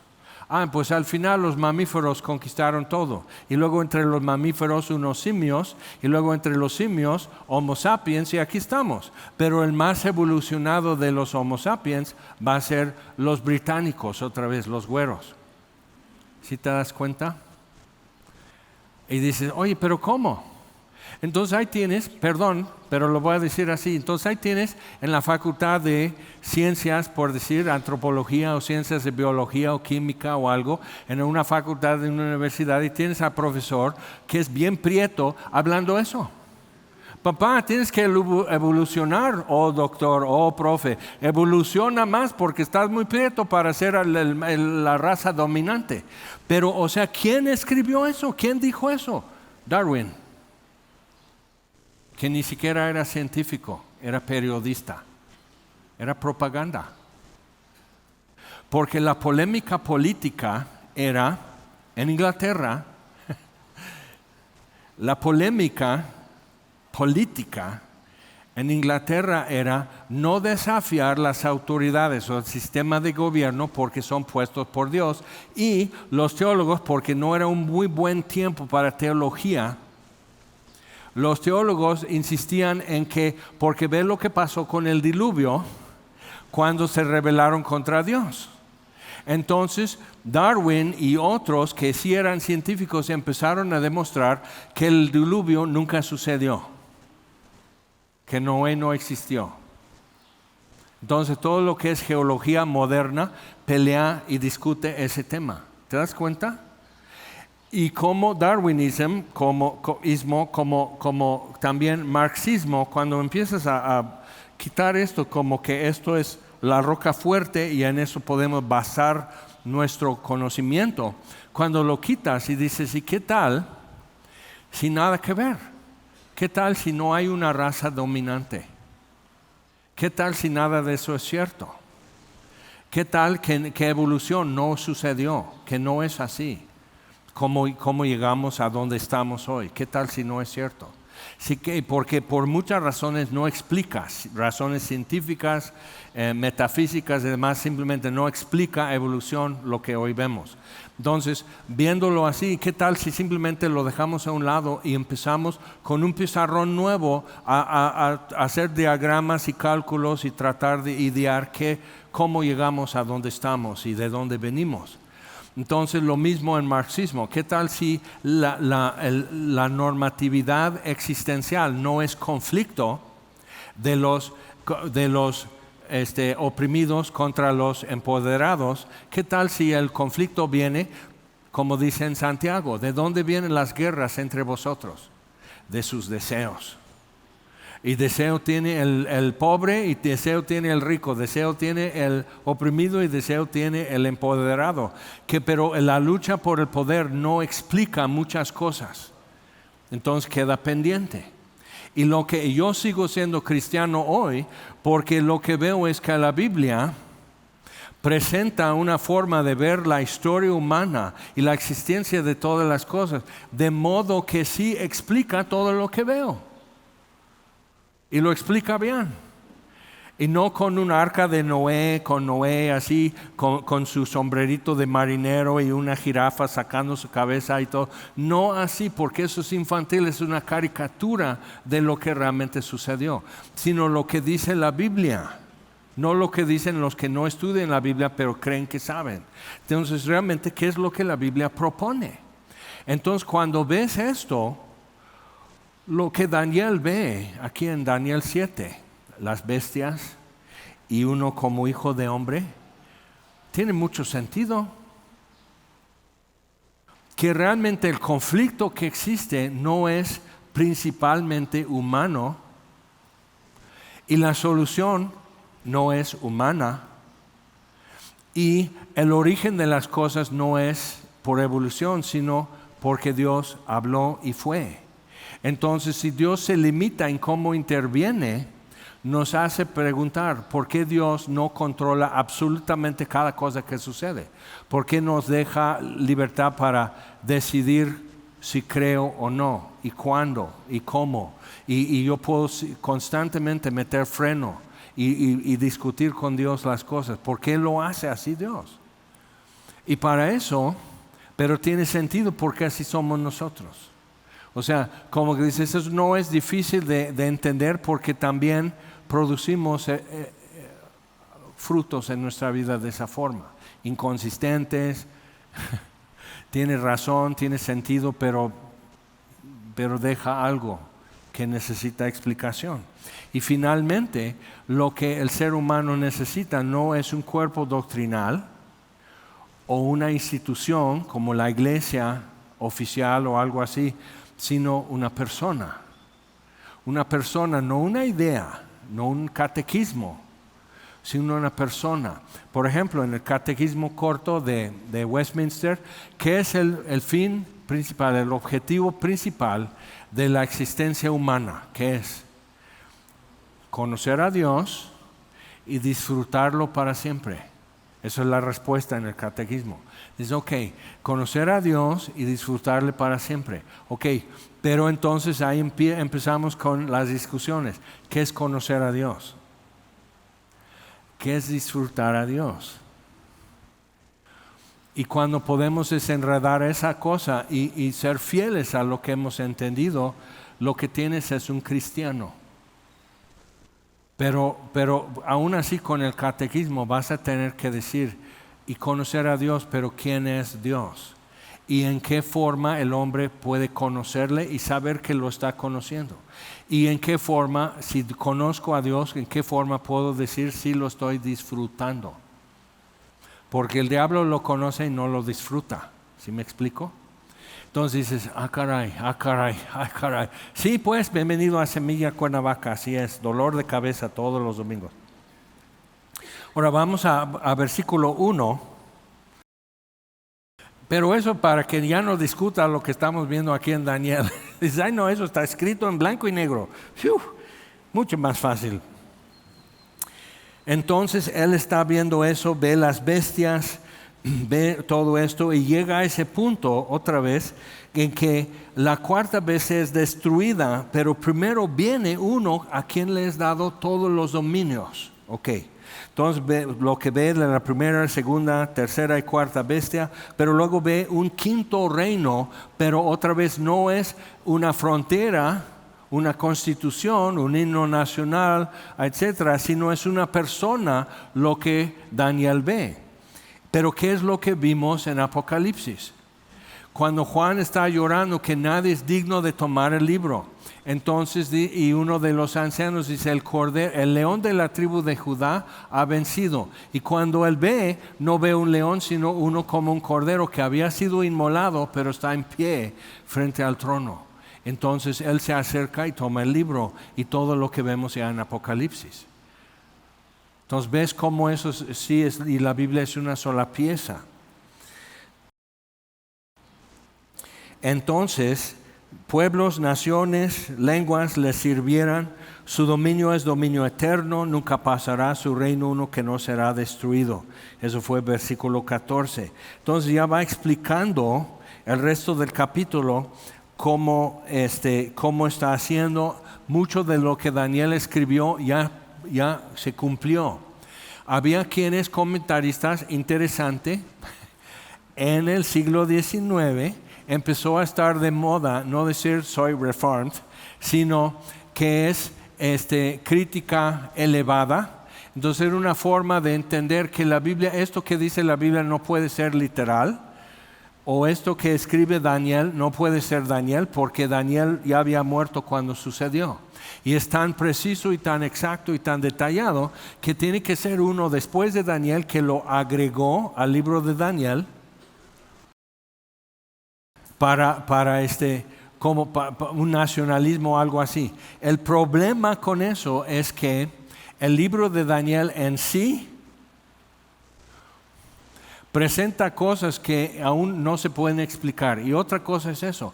Pues al final los mamíferos conquistaron todo. Y luego entre los mamíferos unos simios, y luego entre los simios Homo sapiens, y aquí estamos. Pero el más evolucionado de los Homo sapiens va a ser los británicos, otra vez los güeros. ¿Sí te das cuenta? Y dices, oye, ¿pero cómo? Entonces ahí tienes, perdón, pero lo voy a decir así, entonces ahí tienes en la facultad de ciencias, por decir antropología o ciencias de biología o química o algo, en una facultad de una universidad, y tienes al profesor que es bien prieto hablando eso. Papá, tienes que evolucionar, doctor, profe, evoluciona más porque estás muy prieto para ser la raza dominante. Pero, o sea, ¿quién escribió eso? ¿Quién dijo eso? Darwin. Que ni siquiera era científico, era periodista, era propaganda. Porque la polémica política era, en Inglaterra, la polémica política en Inglaterra era no desafiar las autoridades o el sistema de gobierno porque son puestos por Dios, y los teólogos porque no era un muy buen tiempo para teología. Los teólogos insistían en que, porque ve lo que pasó con el diluvio cuando se rebelaron contra Dios. Entonces, Darwin y otros que sí eran científicos empezaron a demostrar que el diluvio nunca sucedió, que Noé no existió. Entonces, todo lo que es geología moderna pelea y discute ese tema. ¿Te das cuenta? Y como darwinismo, como también marxismo, cuando empiezas a quitar esto como que esto es la roca fuerte y en eso podemos basar nuestro conocimiento, cuando lo quitas y dices, ¿y qué tal si nada que ver? ¿Qué tal si no hay una raza dominante? ¿Qué tal si nada de eso es cierto? ¿Qué tal que evolución no sucedió, que no es así? ¿Cómo llegamos a donde estamos hoy? ¿Qué tal si no es cierto? Sí, porque por muchas razones no explicas, razones científicas, metafísicas y demás, simplemente no explica evolución lo que hoy vemos. Entonces, viéndolo así, ¿qué tal si simplemente lo dejamos a un lado y empezamos con un pizarrón nuevo a hacer diagramas y cálculos y tratar de idear cómo llegamos a donde estamos y de dónde venimos? Entonces, lo mismo en marxismo. ¿Qué tal si la normatividad existencial no es conflicto de los oprimidos contra los empoderados? ¿Qué tal si el conflicto viene, como dice en Santiago, ¿de dónde vienen las guerras entre vosotros? De sus deseos. Y deseo tiene el pobre y deseo tiene el rico, deseo tiene el oprimido y deseo tiene el empoderado. Pero la lucha por el poder no explica muchas cosas. Entonces queda pendiente. Y lo que yo sigo siendo cristiano hoy, porque lo que veo es que la Biblia presenta una forma de ver la historia humana y la existencia de todas las cosas, de modo que sí explica todo lo que veo. Y lo explica bien. Y no con un arca de Noé, con Noé así, con su sombrerito de marinero y una jirafa sacando su cabeza y todo. No así, porque eso es infantil, es una caricatura de lo que realmente sucedió. Sino lo que dice la Biblia. No lo que dicen los que no estudian la Biblia, pero creen que saben. Entonces, realmente, ¿qué es lo que la Biblia propone? Entonces, cuando ves esto, lo que Daniel ve aquí en Daniel 7, las bestias y uno como hijo de hombre, tiene mucho sentido. Que realmente el conflicto que existe no es principalmente humano y la solución no es humana y el origen de las cosas no es por evolución, sino porque Dios habló y fue. Entonces, si Dios se limita en cómo interviene, nos hace preguntar por qué Dios no controla absolutamente cada cosa que sucede. ¿Por qué nos deja libertad para decidir si creo o no? ¿Y cuándo? ¿Y cómo? Y yo puedo constantemente meter freno y discutir con Dios las cosas. ¿Por qué lo hace así Dios? Y para eso, pero tiene sentido porque así somos nosotros. O sea, como que dices, eso no es difícil de entender porque también producimos frutos en nuestra vida de esa forma. Inconsistentes, tiene razón, tiene sentido, pero deja algo que necesita explicación. Y finalmente, lo que el ser humano necesita no es un cuerpo doctrinal o una institución como la iglesia oficial o algo así, sino una persona. Una persona, no una idea, no un catequismo, sino una persona. Por ejemplo, en el catequismo corto de Westminster, ¿qué es el fin principal, el objetivo principal de la existencia humana? ¿Qué es? Conocer a Dios y disfrutarlo para siempre. Esa es la respuesta en el catequismo. Dice, ok, conocer a Dios y disfrutarle para siempre. Ok, pero entonces ahí empezamos con las discusiones. ¿Qué es conocer a Dios? ¿Qué es disfrutar a Dios? Y cuando podemos desenredar esa cosa y ser fieles a lo que hemos entendido, lo que tienes es un cristiano. Pero aún así con el catequismo vas a tener que decir, y conocer a Dios, pero ¿quién es Dios? Y en qué forma el hombre puede conocerle y saber que lo está conociendo. Y en qué forma, si conozco a Dios, en qué forma puedo decir si lo estoy disfrutando. Porque el diablo lo conoce y no lo disfruta. ¿Sí me explico? Entonces dices, caray. Sí, pues, bienvenido a Semilla Cuernavaca, así es, dolor de cabeza todos los domingos. Ahora vamos a versículo 1. Pero eso para que ya no discuta lo que estamos viendo aquí en Daniel. Dice, ay no, eso está escrito en blanco y negro. Mucho más fácil. Entonces él está viendo eso, ve las bestias, ve todo esto y llega a ese punto otra vez en que la cuarta bestia es destruida, pero primero viene uno a quien le es dado todos los dominios. Entonces ve lo que ve de la primera, segunda, tercera y cuarta bestia, pero luego ve un quinto reino, pero otra vez no es una frontera, una constitución, un himno nacional, etcétera, sino es una persona lo que Daniel ve. Pero ¿qué es lo que vimos en Apocalipsis? Cuando Juan está llorando que nadie es digno de tomar el libro. Entonces, y uno de los ancianos dice, el león de la tribu de Judá ha vencido. Y cuando él ve, no ve un león, sino uno como un cordero que había sido inmolado, pero está en pie frente al trono. Entonces él se acerca y toma el libro y todo lo que vemos ya en Apocalipsis. Entonces ves cómo eso sí es, y la Biblia es una sola pieza. Entonces, pueblos, naciones, lenguas le sirvieran. Su dominio es dominio eterno, nunca pasará su reino uno que no será destruido. Eso fue versículo 14. Entonces ya va explicando el resto del capítulo cómo está haciendo. Mucho de lo que Daniel escribió ya se cumplió. Había quienes comentaristas interesantes en el siglo XIX. Empezó a estar de moda no decir soy reformed, sino que es crítica elevada. Entonces era una forma de entender que la Biblia, esto que dice la Biblia no puede ser literal, o esto que escribe Daniel no puede ser Daniel, porque Daniel ya había muerto cuando sucedió. Y es tan preciso y tan exacto y tan detallado que tiene que ser uno después de Daniel que lo agregó al libro de Daniel, para un nacionalismo o algo así. El problema con eso es que el libro de Daniel en sí presenta cosas que aún no se pueden explicar. Y otra cosa es eso.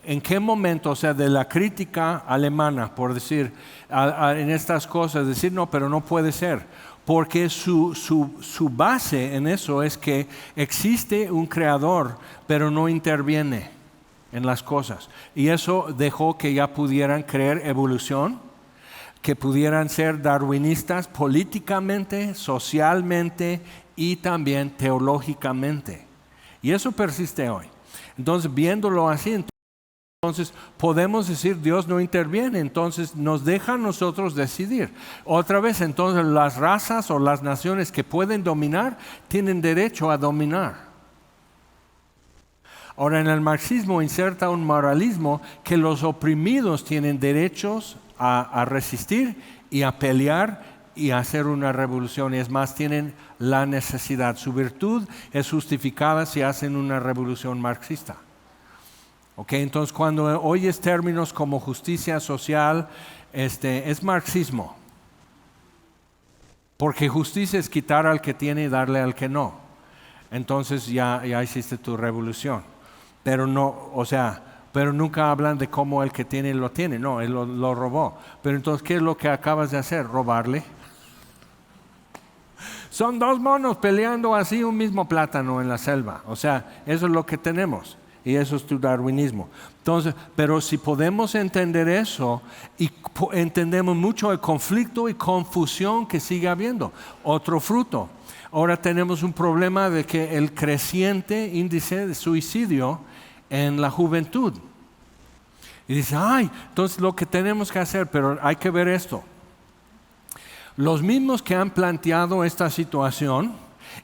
¿En qué momento, de la crítica alemana, por decir, en estas cosas, decir no, pero no puede ser? Porque su base en eso es que existe un creador, pero no interviene en las cosas. Y eso dejó que ya pudieran creer evolución, que pudieran ser darwinistas políticamente, socialmente y también teológicamente. Y eso persiste hoy. Entonces, viéndolo así, entonces podemos decir Dios no interviene, entonces nos deja a nosotros decidir. Otra vez, entonces las razas o las naciones que pueden dominar tienen derecho a dominar. Ahora en el marxismo inserta un moralismo que los oprimidos tienen derechos a resistir y a pelear y a hacer una revolución. Y es más, tienen la necesidad. Su virtud es justificada si hacen una revolución marxista. Entonces cuando oyes términos como justicia social, es marxismo. Porque justicia es quitar al que tiene y darle al que no. Entonces ya hiciste tu revolución. Pero nunca hablan de cómo el que tiene lo tiene. No, él lo robó. Pero entonces, ¿qué es lo que acabas de hacer? Robarle. Son dos monos peleando así un mismo plátano en la selva. Eso es lo que tenemos. Y eso es tu darwinismo. Entonces, pero si podemos entender eso y entendemos mucho el conflicto y confusión que sigue habiendo. Otro fruto. Ahora tenemos un problema de que el creciente índice de suicidio en la juventud. Y dice, entonces lo que tenemos que hacer, pero hay que ver esto. Los mismos que han planteado esta situación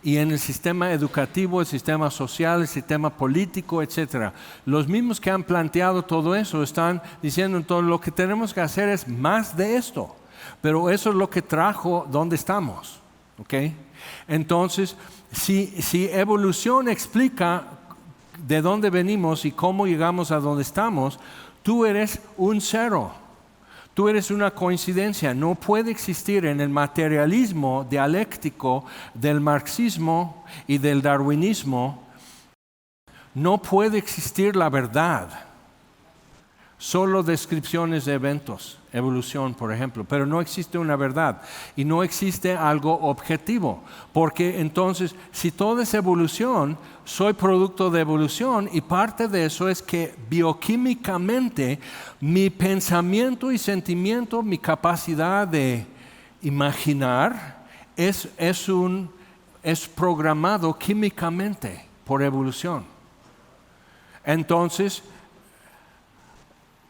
Y en el sistema educativo, el sistema social, el sistema político, etcétera. Los mismos que han planteado todo eso están diciendo entonces lo que tenemos que hacer es más de esto. Pero eso es lo que trajo donde estamos. ¿Okay? Entonces, si evolución explica de dónde venimos y cómo llegamos a donde estamos, tú eres un cero. Tú eres una coincidencia. No puede existir en el materialismo dialéctico del marxismo y del darwinismo, no puede existir la verdad. Solo descripciones de eventos, evolución, por ejemplo, pero no existe una verdad y no existe algo objetivo, porque entonces, si todo es evolución, soy producto de evolución y parte de eso es que bioquímicamente mi pensamiento y sentimiento, mi capacidad de imaginar es programado químicamente por evolución. Entonces,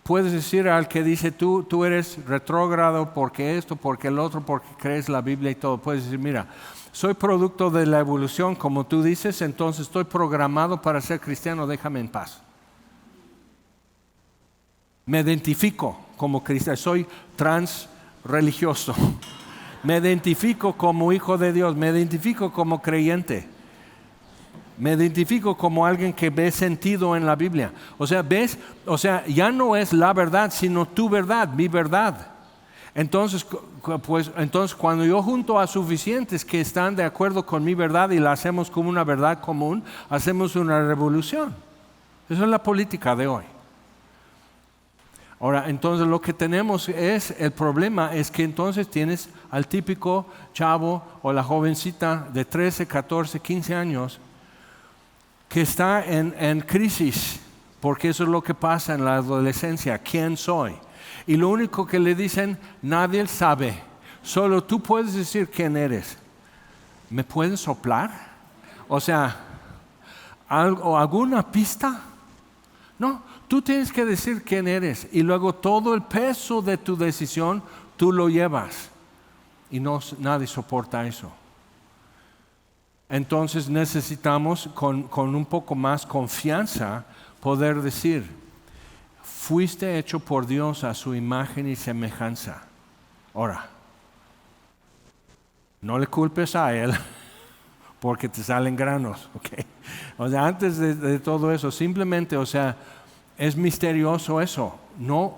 puedes decir al que dice tú eres retrógrado porque esto, porque el otro, porque crees la Biblia y todo. Puedes decir, mira, soy producto de la evolución, como tú dices, entonces estoy programado para ser cristiano, déjame en paz. Me identifico como cristiano, soy transreligioso. Me identifico como hijo de Dios, me identifico como creyente. Me identifico como alguien que ve sentido en la Biblia. O sea, ¿ves? O sea, ya no es la verdad, sino tu verdad, mi verdad. Entonces, cuando yo junto a suficientes que están de acuerdo con mi verdad y la hacemos como una verdad común, hacemos una revolución. Esa es la política de hoy. Ahora, entonces lo que tenemos el problema es que entonces tienes al típico chavo o la jovencita de 13, 14, 15 años que está en crisis, porque eso es lo que pasa en la adolescencia. ¿Quién soy? Y lo único que le dicen, nadie sabe. Solo tú puedes decir quién eres. ¿Me pueden soplar? O sea, ¿alguna pista? No, tú tienes que decir quién eres. Y luego todo el peso de tu decisión, tú lo llevas. Y nadie soporta eso. Entonces necesitamos con un poco más confianza poder decir, fuiste hecho por Dios a su imagen y semejanza. Ahora, no le culpes a Él porque te salen granos. ¿Okay? O sea, antes de todo eso, simplemente, o sea, es misterioso eso. No.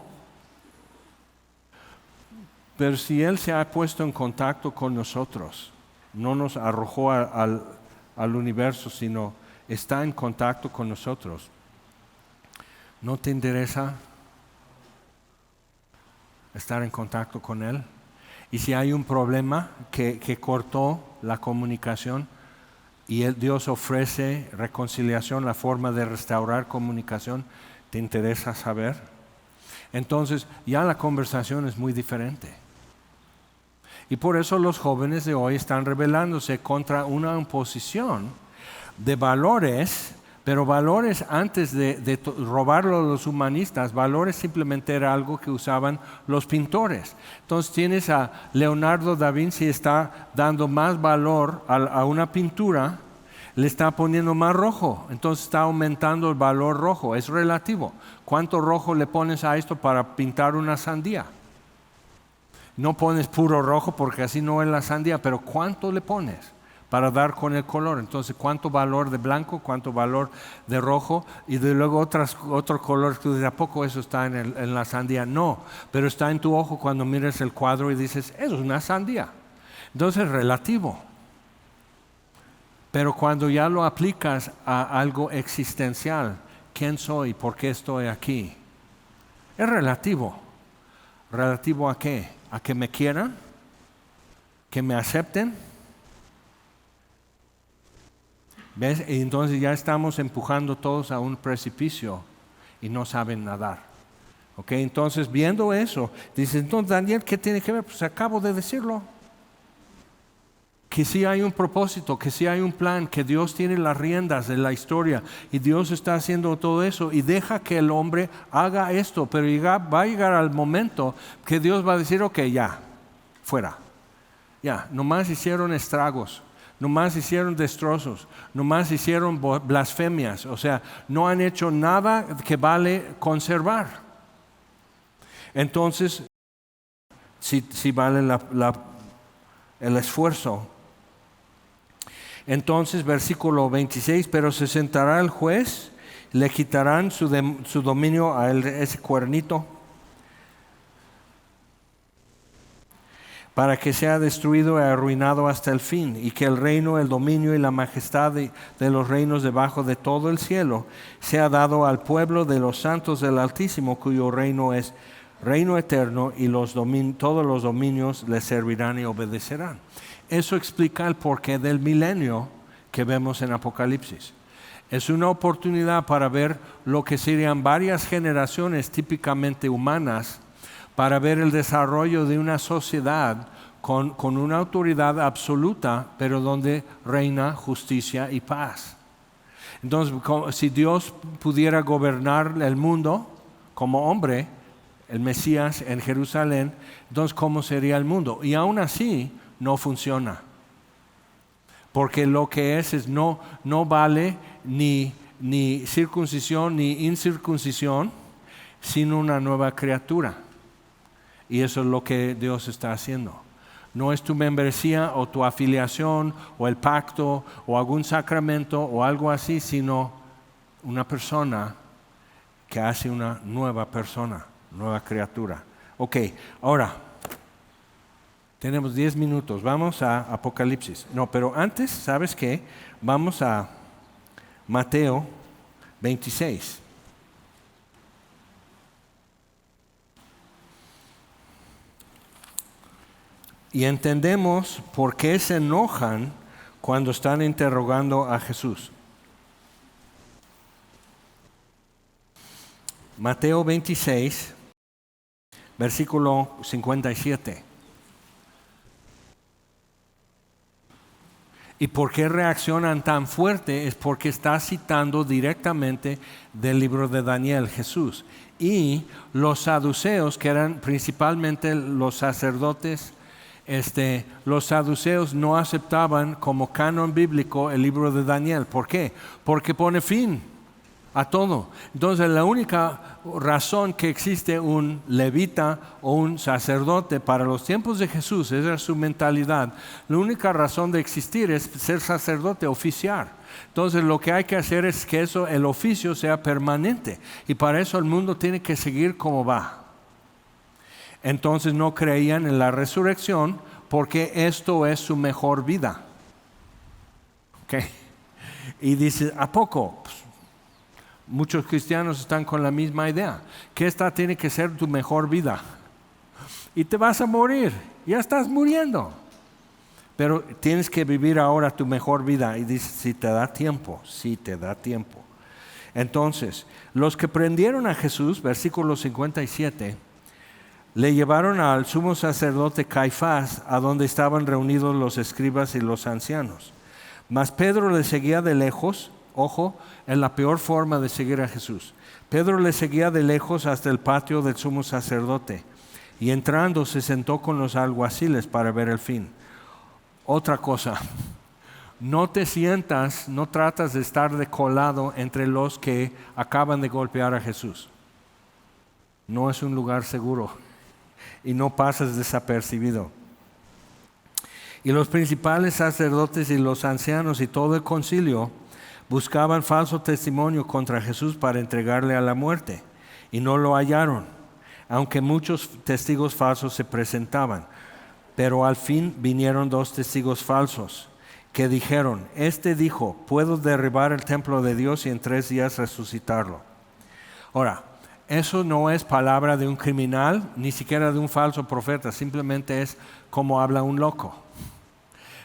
Pero si Él se ha puesto en contacto con nosotros, no nos arrojó al universo, sino está en contacto con nosotros. ¿No te interesa estar en contacto con Él? Y si hay un problema que cortó la comunicación y Dios ofrece reconciliación, la forma de restaurar comunicación, ¿te interesa saber? Entonces ya la conversación es muy diferente. Y por eso los jóvenes de hoy están rebelándose contra una imposición de valores, pero valores antes de robarlo a los humanistas, valores simplemente era algo que usaban los pintores. Entonces tienes a Leonardo da Vinci, está dando más valor a una pintura, le está poniendo más rojo, entonces está aumentando el valor rojo, es relativo. ¿Cuánto rojo le pones a esto para pintar una sandía? No pones puro rojo porque así no es la sandía, pero ¿cuánto le pones para dar con el color? Entonces, ¿cuánto valor de blanco, cuánto valor de rojo? Y de luego otro color, tú dices, ¿a poco eso está en la sandía? No, pero está en tu ojo cuando miras el cuadro y dices, eso es una sandía. Entonces es relativo. Pero cuando ya lo aplicas a algo existencial, ¿quién soy? ¿Por qué estoy aquí? Es relativo. ¿Relativo a qué? ¿A que me quieran? ¿Que me acepten? ¿Ves? Y entonces ya estamos empujando todos a un precipicio y no saben nadar. ¿Ok? Entonces viendo eso, dices, entonces Daniel, ¿qué tiene que ver? Pues acabo de decirlo. Que sí hay un propósito, que sí hay un plan, que Dios tiene las riendas de la historia y Dios está haciendo todo eso y deja que el hombre haga esto, pero va a llegar al momento que Dios va a decir, ok, ya, fuera, ya, nomás hicieron estragos, nomás hicieron destrozos, nomás hicieron blasfemias, o sea, no han hecho nada que vale conservar. Entonces, sí vale el esfuerzo. Entonces, versículo 26, pero se sentará el juez, le quitarán su dominio a ese cuernito, para que sea destruido y arruinado hasta el fin, y que el reino, el dominio y la majestad de los reinos debajo de todo el cielo sea dado al pueblo de los santos del Altísimo, cuyo reino es reino eterno, y todos los dominios le servirán y obedecerán. Eso explica el porqué del milenio que vemos en Apocalipsis. Es una oportunidad para ver lo que serían varias generaciones típicamente humanas, para ver el desarrollo de una sociedad con una autoridad absoluta, pero donde reina justicia y paz. Entonces, si Dios pudiera gobernar el mundo como hombre, el Mesías en Jerusalén, entonces ¿cómo sería el mundo? Y aún así no funciona. Porque lo que es no vale ni circuncisión ni incircuncisión, sino una nueva criatura. Y eso es lo que Dios está haciendo. No es tu membresía o tu afiliación o el pacto o algún sacramento o algo así, sino una persona que hace una nueva persona, nueva criatura. Ok, ahora tenemos 10 minutos. Vamos a Apocalipsis. No, pero antes, ¿sabes qué? Vamos a Mateo 26. Y entendemos por qué se enojan cuando están interrogando a Jesús. Mateo 26, versículo 57. ¿Y por qué reaccionan tan fuerte? Es porque está citando directamente del libro de Daniel, Jesús. Y los saduceos, que eran principalmente los sacerdotes, los saduceos no aceptaban como canon bíblico el libro de Daniel. ¿Por qué? Porque pone fin a todo. Entonces la única razón que existe un levita o un sacerdote para los tiempos de Jesús, esa es su mentalidad, la única razón de existir es ser sacerdote, oficiar. Entonces lo que hay que hacer es que el oficio sea permanente, y para eso el mundo tiene que seguir como va. Entonces no creían en la resurrección porque esto es su mejor vida. ¿Okay? Y dice, ¿a poco? Pues, muchos cristianos están con la misma idea, que esta tiene que ser tu mejor vida. Y te vas a morir, ya estás muriendo. Pero tienes que vivir ahora tu mejor vida. Y dice, si te da tiempo, si te da tiempo. Entonces, los que prendieron a Jesús, versículo 57, le llevaron al sumo sacerdote Caifás, a donde estaban reunidos los escribas y los ancianos. Mas Pedro le seguía de lejos. Ojo, es la peor forma de seguir a Jesús. Pedro le seguía de lejos hasta el patio del sumo sacerdote, y entrando se sentó con los alguaciles para ver el fin. Otra cosa, no te sientas, no tratas de estar de colado entre los que acaban de golpear a Jesús. No es un lugar seguro. Y no pasas desapercibido. Y los principales sacerdotes y los ancianos y todo el concilio buscaban falso testimonio contra Jesús para entregarle a la muerte, y no lo hallaron, aunque muchos testigos falsos se presentaban. Pero al fin vinieron 2 testigos falsos que dijeron, este dijo, puedo derribar el templo de Dios y en 3 días resucitarlo. Ahora, eso no es palabra de un criminal, ni siquiera de un falso profeta, simplemente es como habla un loco.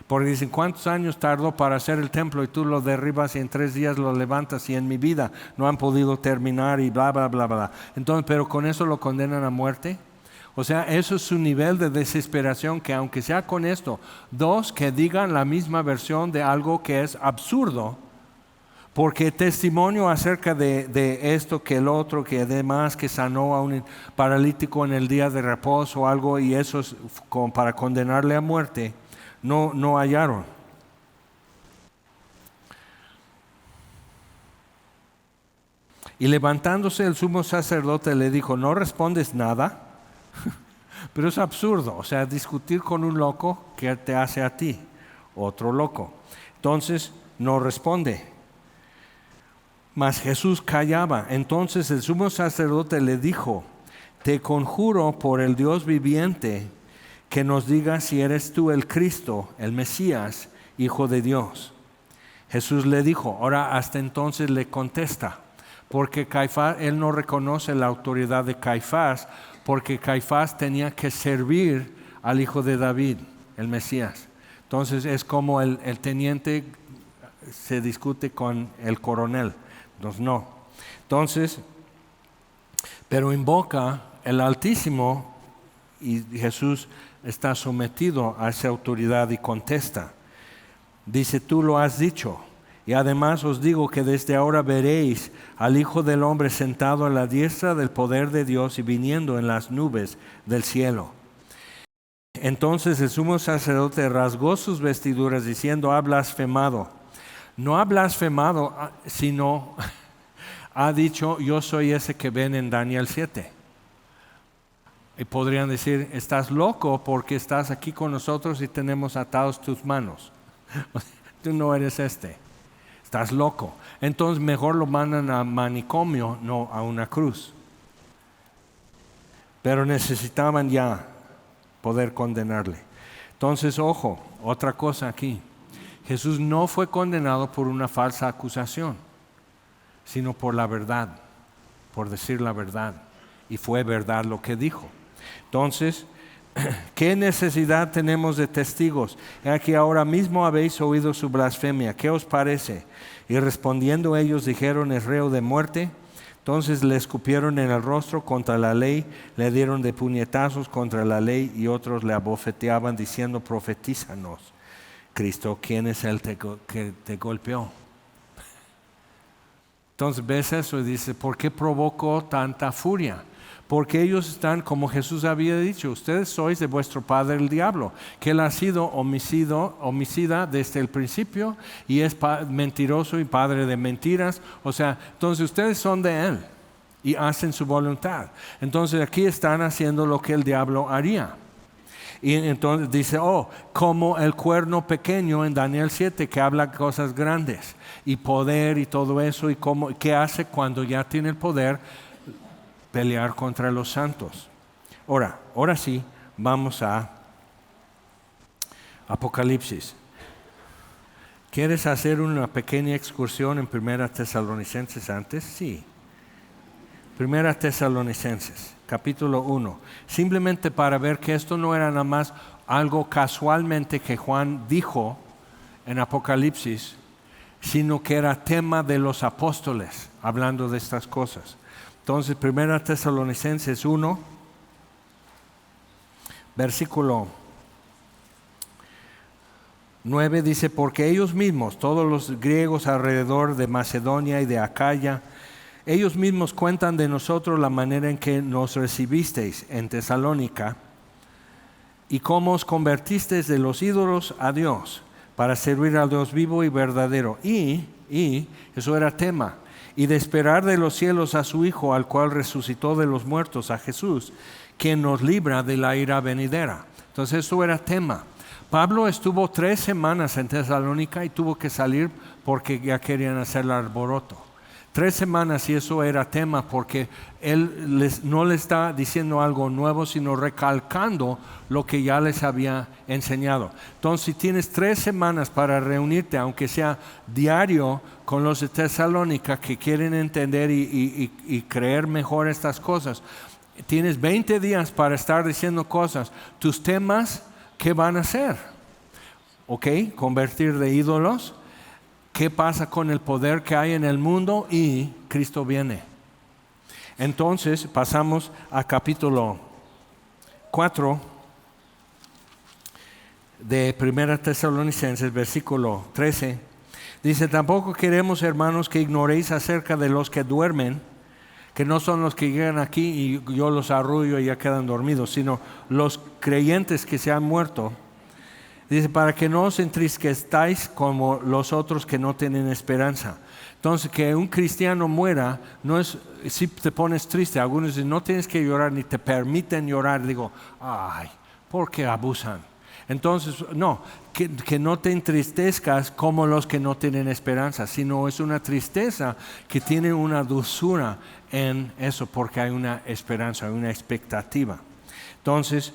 Porque dicen, ¿cuántos años tardó para hacer el templo y tú lo derribas y en 3 días lo levantas, y en mi vida no han podido terminar y bla, bla, bla, bla? Entonces, ¿pero con eso lo condenan a muerte? O sea, eso es su nivel de desesperación, que aunque sea con esto, 2 que digan la misma versión de algo que es absurdo, porque testimonio acerca de esto, que el otro, que además que sanó a un paralítico en el día de reposo o algo, y eso es para condenarle a muerte, no hallaron. Y levantándose el sumo sacerdote le dijo, ¿no respondes nada? Pero es absurdo, o sea, discutir con un loco, ¿qué te hace a ti? Otro loco. Entonces, no responde. Mas Jesús callaba. Entonces el sumo sacerdote le dijo, te conjuro por el Dios viviente, que nos digas si eres tú el Cristo, el Mesías, Hijo de Dios. Jesús le dijo, ahora hasta entonces le contesta, porque Caifás, él no reconoce la autoridad de Caifás, porque Caifás tenía que servir al Hijo de David, el Mesías. Entonces es como el teniente se discute con el coronel. Entonces no. Entonces, pero invoca el Altísimo y Jesús está sometido a esa autoridad y contesta. Dice, tú lo has dicho. Y además os digo que desde ahora veréis al Hijo del Hombre sentado a la diestra del poder de Dios y viniendo en las nubes del cielo. Entonces el sumo sacerdote rasgó sus vestiduras diciendo, ha blasfemado. No ha blasfemado, sino ha dicho, yo soy ese que ven en Daniel 7. Y podrían decir, estás loco porque estás aquí con nosotros y tenemos atados tus manos. Tú no eres este. Estás loco. Entonces mejor lo mandan a manicomio, no a una cruz. Pero necesitaban ya poder condenarle. Entonces, ojo, otra cosa aquí. Jesús no fue condenado por una falsa acusación, sino por la verdad, por decir la verdad. Y fue verdad lo que dijo. Entonces, ¿qué necesidad tenemos de testigos? Aquí ahora mismo habéis oído su blasfemia. ¿Qué os parece? Y respondiendo ellos dijeron, es reo de muerte. Entonces le escupieron en el rostro contra la ley, le dieron de puñetazos contra la ley y otros le abofeteaban diciendo, profetízanos, Cristo, ¿quién es el que te golpeó? Entonces ves eso y dices, ¿por qué provocó tanta furia? Porque ellos están, como Jesús había dicho, ustedes sois de vuestro padre el diablo, que él ha sido homicida desde el principio y es mentiroso y padre de mentiras. O sea, entonces ustedes son de él y hacen su voluntad. Entonces aquí están haciendo lo que el diablo haría. Y entonces dice, como el cuerno pequeño en Daniel 7, que habla cosas grandes y poder y todo eso, y qué hace cuando ya tiene el poder, pelear contra los santos. Ahora sí, vamos a Apocalipsis. ¿Quieres hacer una pequeña excursión en 1 Tesalonicenses antes? Sí. 1 Tesalonicenses, capítulo 1. Simplemente para ver que esto no era nada más algo casualmente que Juan dijo en Apocalipsis, sino que era tema de los apóstoles hablando de estas cosas. Entonces, 1 Tesalonicenses 1, versículo 9 dice, porque ellos mismos, todos los griegos alrededor de Macedonia y de Acaya, ellos mismos cuentan de nosotros la manera en que nos recibisteis en Tesalónica y cómo os convertisteis de los ídolos a Dios para servir al Dios vivo y verdadero. Y eso era tema. Y de esperar de los cielos a su Hijo, al cual resucitó de los muertos, a Jesús, quien nos libra de la ira venidera. Entonces eso era tema. Pablo estuvo 3 semanas en Tesalónica y tuvo que salir porque ya querían hacer el alboroto. 3 semanas y eso era tema porque él no les está diciendo algo nuevo, sino recalcando lo que ya les había enseñado. Entonces, si tienes 3 semanas para reunirte, aunque sea diario, con los de Tesalónica que quieren entender y creer mejor estas cosas, tienes 20 días para estar diciendo cosas. Tus temas, ¿qué van a hacer? ¿Ok? Convertir de ídolos. ¿Qué pasa con el poder que hay en el mundo? Y Cristo viene. Entonces pasamos a capítulo 4 de 1 Tesalonicenses, versículo 13. Dice, tampoco queremos, hermanos, que ignoréis acerca de los que duermen, que no son los que llegan aquí y yo los arrullo y ya quedan dormidos, sino los creyentes que se han muerto, Dice, para que no os entristezcáis como los otros que no tienen esperanza. Entonces, que un cristiano muera, no es, si te pones triste, algunos dicen, no tienes que llorar, ni te permiten llorar. Digo, ay, ¿por qué abusan? Entonces, no, que no te entristezcas como los que no tienen esperanza, sino es una tristeza que tiene una dulzura en eso, porque hay una esperanza, hay una expectativa. Entonces,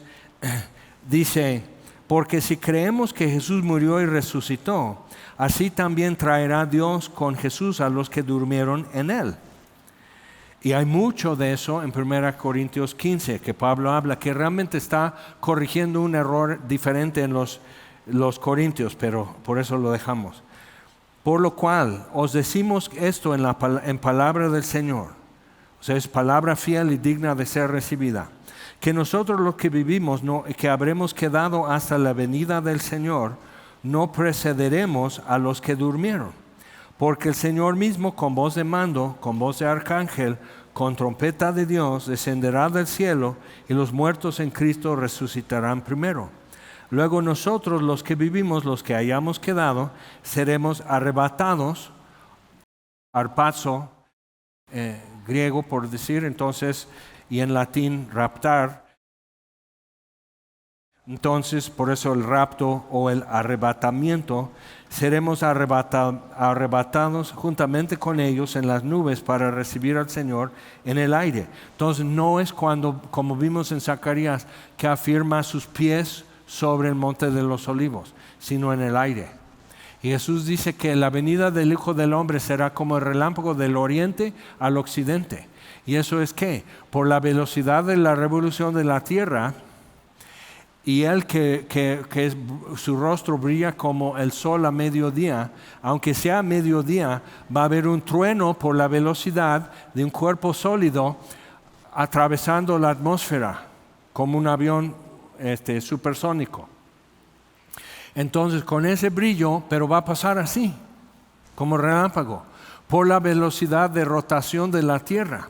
dice, porque si creemos que Jesús murió y resucitó, así también traerá Dios con Jesús a los que durmieron en Él. Y hay mucho de eso en 1 Corintios 15, que Pablo habla, que realmente está corrigiendo un error diferente en los Corintios, pero por eso lo dejamos. Por lo cual os decimos esto en palabra del Señor, o sea, es palabra fiel y digna de ser recibida, que nosotros los que vivimos, que habremos quedado hasta la venida del Señor, no precederemos a los que durmieron. Porque el Señor mismo, con voz de mando, con voz de arcángel, con trompeta de Dios, descenderá del cielo, y los muertos en Cristo resucitarán primero. Luego nosotros, los que vivimos, los que hayamos quedado, seremos arrebatados, arpazo, griego por decir, entonces, y en latín raptar. Entonces, por eso el rapto o el arrebatamiento, seremos arrebatados juntamente con ellos en las nubes para recibir al Señor en el aire. Entonces, no es cuando, como vimos en Zacarías, que afirma sus pies sobre el monte de los olivos, sino en el aire. Y Jesús dice que la venida del Hijo del Hombre será como el relámpago del oriente al occidente. ¿Y eso es qué? Por la velocidad de la revolución de la tierra. Y él que su rostro brilla como el sol a mediodía, aunque sea a mediodía, va a haber un trueno por la velocidad de un cuerpo sólido atravesando la atmósfera como un avión supersónico. Entonces con ese brillo, pero va a pasar así, como relámpago, por la velocidad de rotación de la tierra.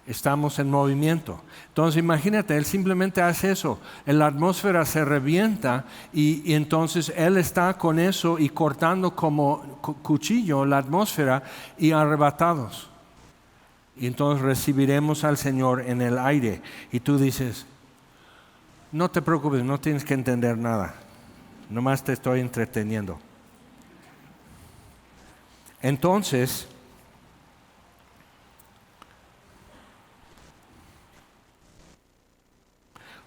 Estamos en movimiento. Entonces imagínate, él simplemente hace eso. La atmósfera se revienta y entonces él está con eso y cortando como cuchillo la atmósfera y arrebatados. Y entonces recibiremos al Señor en el aire. Y tú dices, no te preocupes, no tienes que entender nada. Nomás te estoy entreteniendo. Entonces,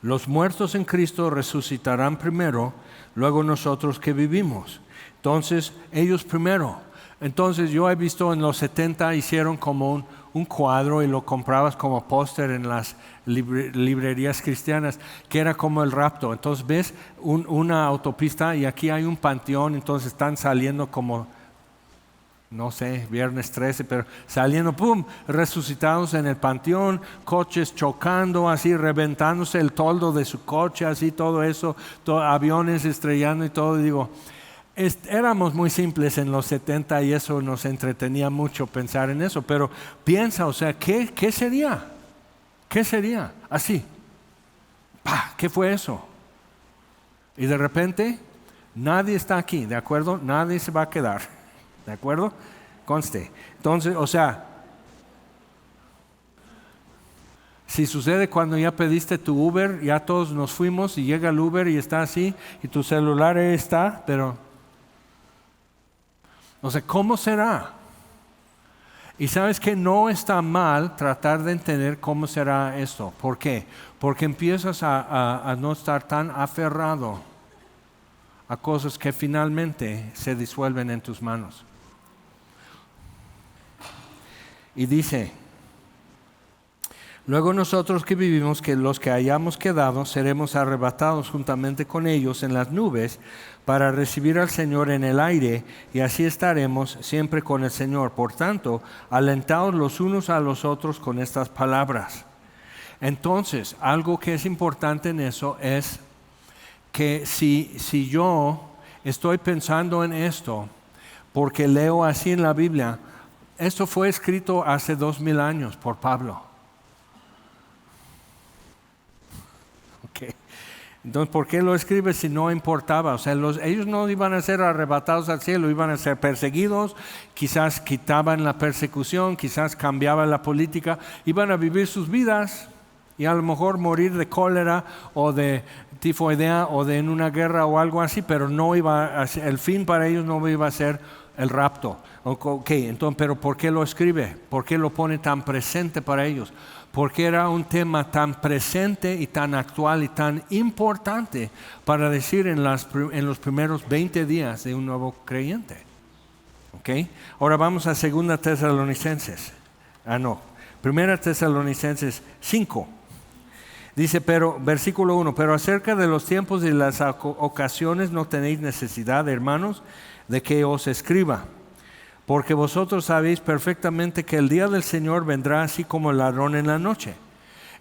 los muertos en Cristo resucitarán primero, luego nosotros que vivimos. Entonces, ellos primero. Entonces, yo he visto en los 70 hicieron como un cuadro y lo comprabas como póster en las librerías cristianas, que era como el rapto. Entonces, ves una autopista y aquí hay un panteón, entonces están saliendo como, no sé, viernes 13, pero saliendo, ¡pum!, resucitados en el panteón, coches chocando, así reventándose el toldo de su coche, así todo eso, aviones estrellando y todo. Y digo, éramos muy simples en los 70 y eso nos entretenía mucho pensar en eso, pero piensa, o sea, ¿qué sería? ¿Qué sería? Así, ¡pah!, ¿qué fue eso? Y de repente, nadie está aquí, ¿de acuerdo? Nadie se va a quedar. ¿De acuerdo? Conste. Entonces, o sea, si sucede cuando ya pediste tu Uber, ya todos nos fuimos y llega el Uber y está así, y tu celular ahí está, pero, o sea, ¿cómo será? Y sabes que no está mal tratar de entender cómo será esto. ¿Por qué? Porque empiezas a no estar tan aferrado a cosas que finalmente se disuelven en tus manos. Y dice, luego nosotros que vivimos, que los que hayamos quedado, seremos arrebatados juntamente con ellos en las nubes para recibir al Señor en el aire, y así estaremos siempre con el Señor. Por tanto, alentaos los unos a los otros con estas palabras. Entonces, algo que es importante en eso es que si yo estoy pensando en esto, porque leo así en la Biblia, esto fue escrito hace 2000 años por Pablo. Okay. Entonces, ¿por qué lo escribe si no importaba? O sea, ellos no iban a ser arrebatados al cielo, iban a ser perseguidos, quizás quitaban la persecución, quizás cambiaba la política, iban a vivir sus vidas y a lo mejor morir de cólera o de tifoidea o de en una guerra o algo así, pero no iba a ser, el fin para ellos no iba a ser el rapto. Ok, entonces, pero ¿por qué lo escribe? ¿Por qué lo pone tan presente para ellos? Porque era un tema tan presente y tan actual y tan importante para decir en los primeros 20 días de un nuevo creyente. ¿Ok? Ahora vamos a 2 Tesalonicenses. 1 Tesalonicenses 5. Dice, pero, versículo 1, pero acerca de los tiempos y las ocasiones no tenéis necesidad, hermanos, de que os escriba. Porque vosotros sabéis perfectamente que el día del Señor vendrá así como el ladrón en la noche.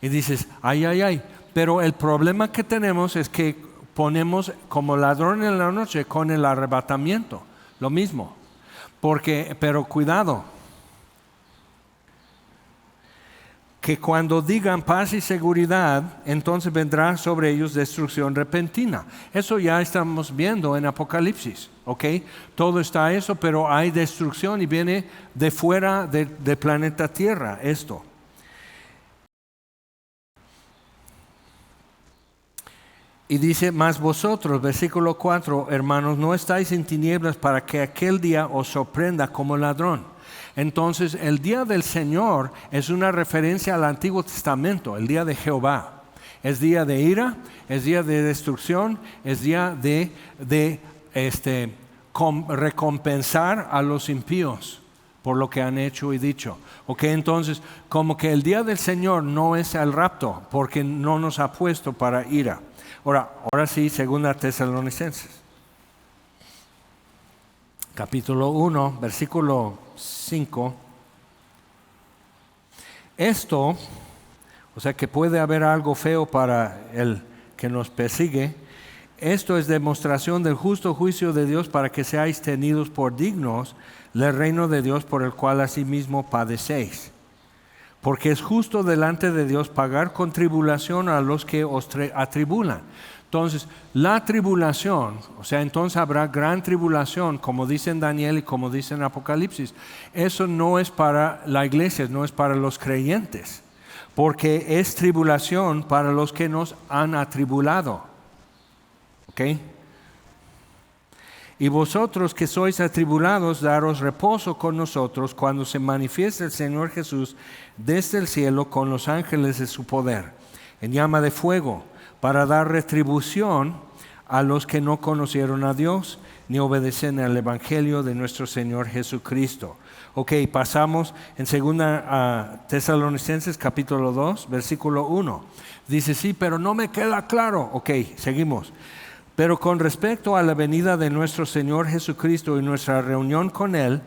Y dices, ay, pero el problema que tenemos es que ponemos como ladrón en la noche con el arrebatamiento, lo mismo. Pero cuidado, que cuando digan paz y seguridad, entonces vendrá sobre ellos destrucción repentina. Eso ya estamos viendo en Apocalipsis, ¿ok? Todo está eso, pero hay destrucción y viene de fuera del planeta Tierra esto. Y dice, mas vosotros, versículo 4, hermanos, no estáis en tinieblas para que aquel día os sorprenda como ladrón. Entonces, el día del Señor es una referencia al Antiguo Testamento, el día de Jehová. Es día de ira, es día de destrucción, es día de recompensar a los impíos por lo que han hecho y dicho. Ok, entonces, como que el día del Señor no es el rapto, porque no nos ha puesto para ira. Ahora sí, 2 Tesalonicenses. Capítulo 1, versículo 5. Esto, o sea que puede haber algo feo para el que nos persigue. Esto es demostración del justo juicio de Dios para que seáis tenidos por dignos del reino de Dios por el cual asimismo padecéis. Porque es justo delante de Dios pagar con tribulación a los que os atribulan. Entonces, la tribulación, o sea, entonces habrá gran tribulación, como dice en Daniel y como dice en Apocalipsis. Eso no es para la iglesia, no es para los creyentes, porque es tribulación para los que nos han atribulado. ¿Ok? Y vosotros que sois atribulados, daros reposo con nosotros cuando se manifieste el Señor Jesús desde el cielo con los ángeles de su poder, en llama de fuego, para dar retribución a los que no conocieron a Dios ni obedecen al Evangelio de nuestro Señor Jesucristo. Ok, pasamos en 2 Tesalonicenses capítulo 2, versículo 1. Dice, sí, pero no me queda claro. Ok, seguimos. Pero con respecto a la venida de nuestro Señor Jesucristo y nuestra reunión con Él,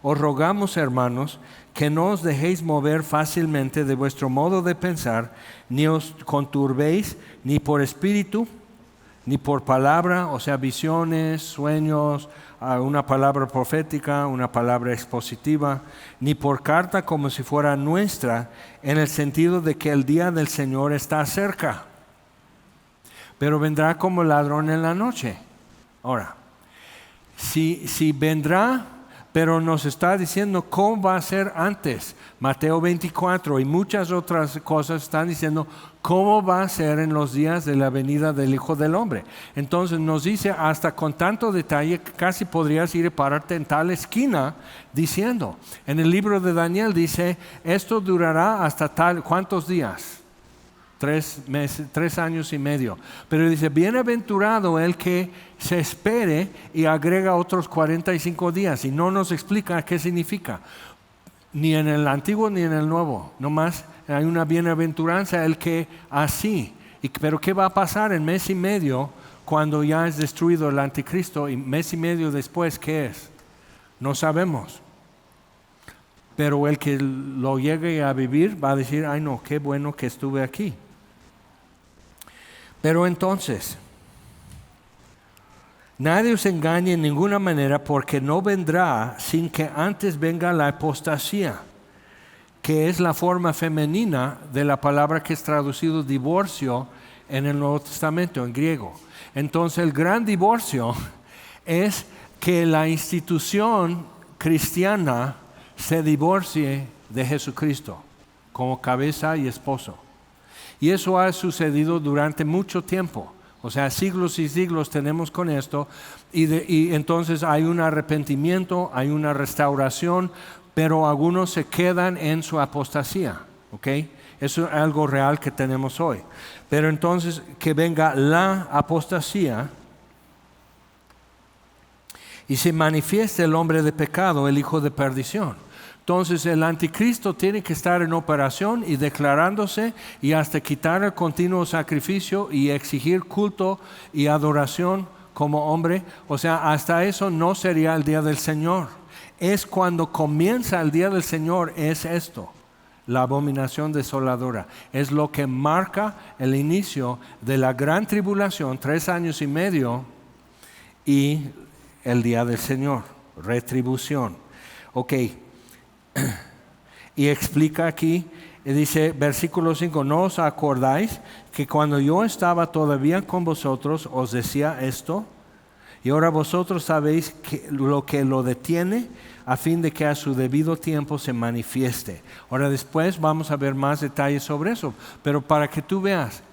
os rogamos, hermanos, que no os dejéis mover fácilmente de vuestro modo de pensar, ni os conturbéis ni por espíritu, ni por palabra, o sea, visiones, sueños, una palabra profética, una palabra expositiva, ni por carta como si fuera nuestra, en el sentido de que el día del Señor está cerca, pero vendrá como ladrón en la noche. Ahora, si vendrá, pero nos está diciendo cómo va a ser antes. Mateo 24 y muchas otras cosas están diciendo cómo va a ser en los días de la venida del Hijo del Hombre. Entonces nos dice hasta con tanto detalle que casi podrías ir a pararte en tal esquina diciendo. En el libro de Daniel dice, esto durará hasta tal, ¿cuántos días? 3 meses, 3 años y medio. Pero dice, bienaventurado el que se espere y agrega otros 45 días. Y no nos explica qué significa. Ni en el Antiguo ni en el Nuevo. Nomás hay una bienaventuranza el que así. Pero ¿qué va a pasar en mes y medio cuando ya es destruido el anticristo? Y mes y medio después, ¿qué es? No sabemos. Pero el que lo llegue a vivir va a decir, ay no, qué bueno que estuve aquí. Pero entonces, nadie os engañe en ninguna manera, porque no vendrá sin que antes venga la apostasía, que es la forma femenina de la palabra que es traducido divorcio en el Nuevo Testamento, en griego. Entonces el gran divorcio es que la institución cristiana se divorcie de Jesucristo como cabeza y esposo. Y eso ha sucedido durante mucho tiempo. O sea, siglos y siglos tenemos con esto. Y entonces hay un arrepentimiento, hay una restauración, pero algunos se quedan en su apostasía. ¿Ok? Eso es algo real que tenemos hoy. Pero entonces que venga la apostasía y se manifieste el hombre de pecado, el hijo de perdición. Entonces el anticristo tiene que estar en operación y declarándose y hasta quitar el continuo sacrificio y exigir culto y adoración como hombre. O sea, hasta eso no sería el día del Señor. Es cuando comienza el día del Señor, es esto, la abominación desoladora. Es lo que marca el inicio de la gran tribulación, 3 años y medio, y el día del Señor, retribución. Ok. Y explica aquí, dice versículo 5, ¿no os acordáis que cuando yo estaba todavía con vosotros os decía esto? Y ahora vosotros sabéis lo que lo detiene a fin de que a su debido tiempo se manifieste. Ahora después vamos a ver más detalles sobre eso, pero para que tú veas,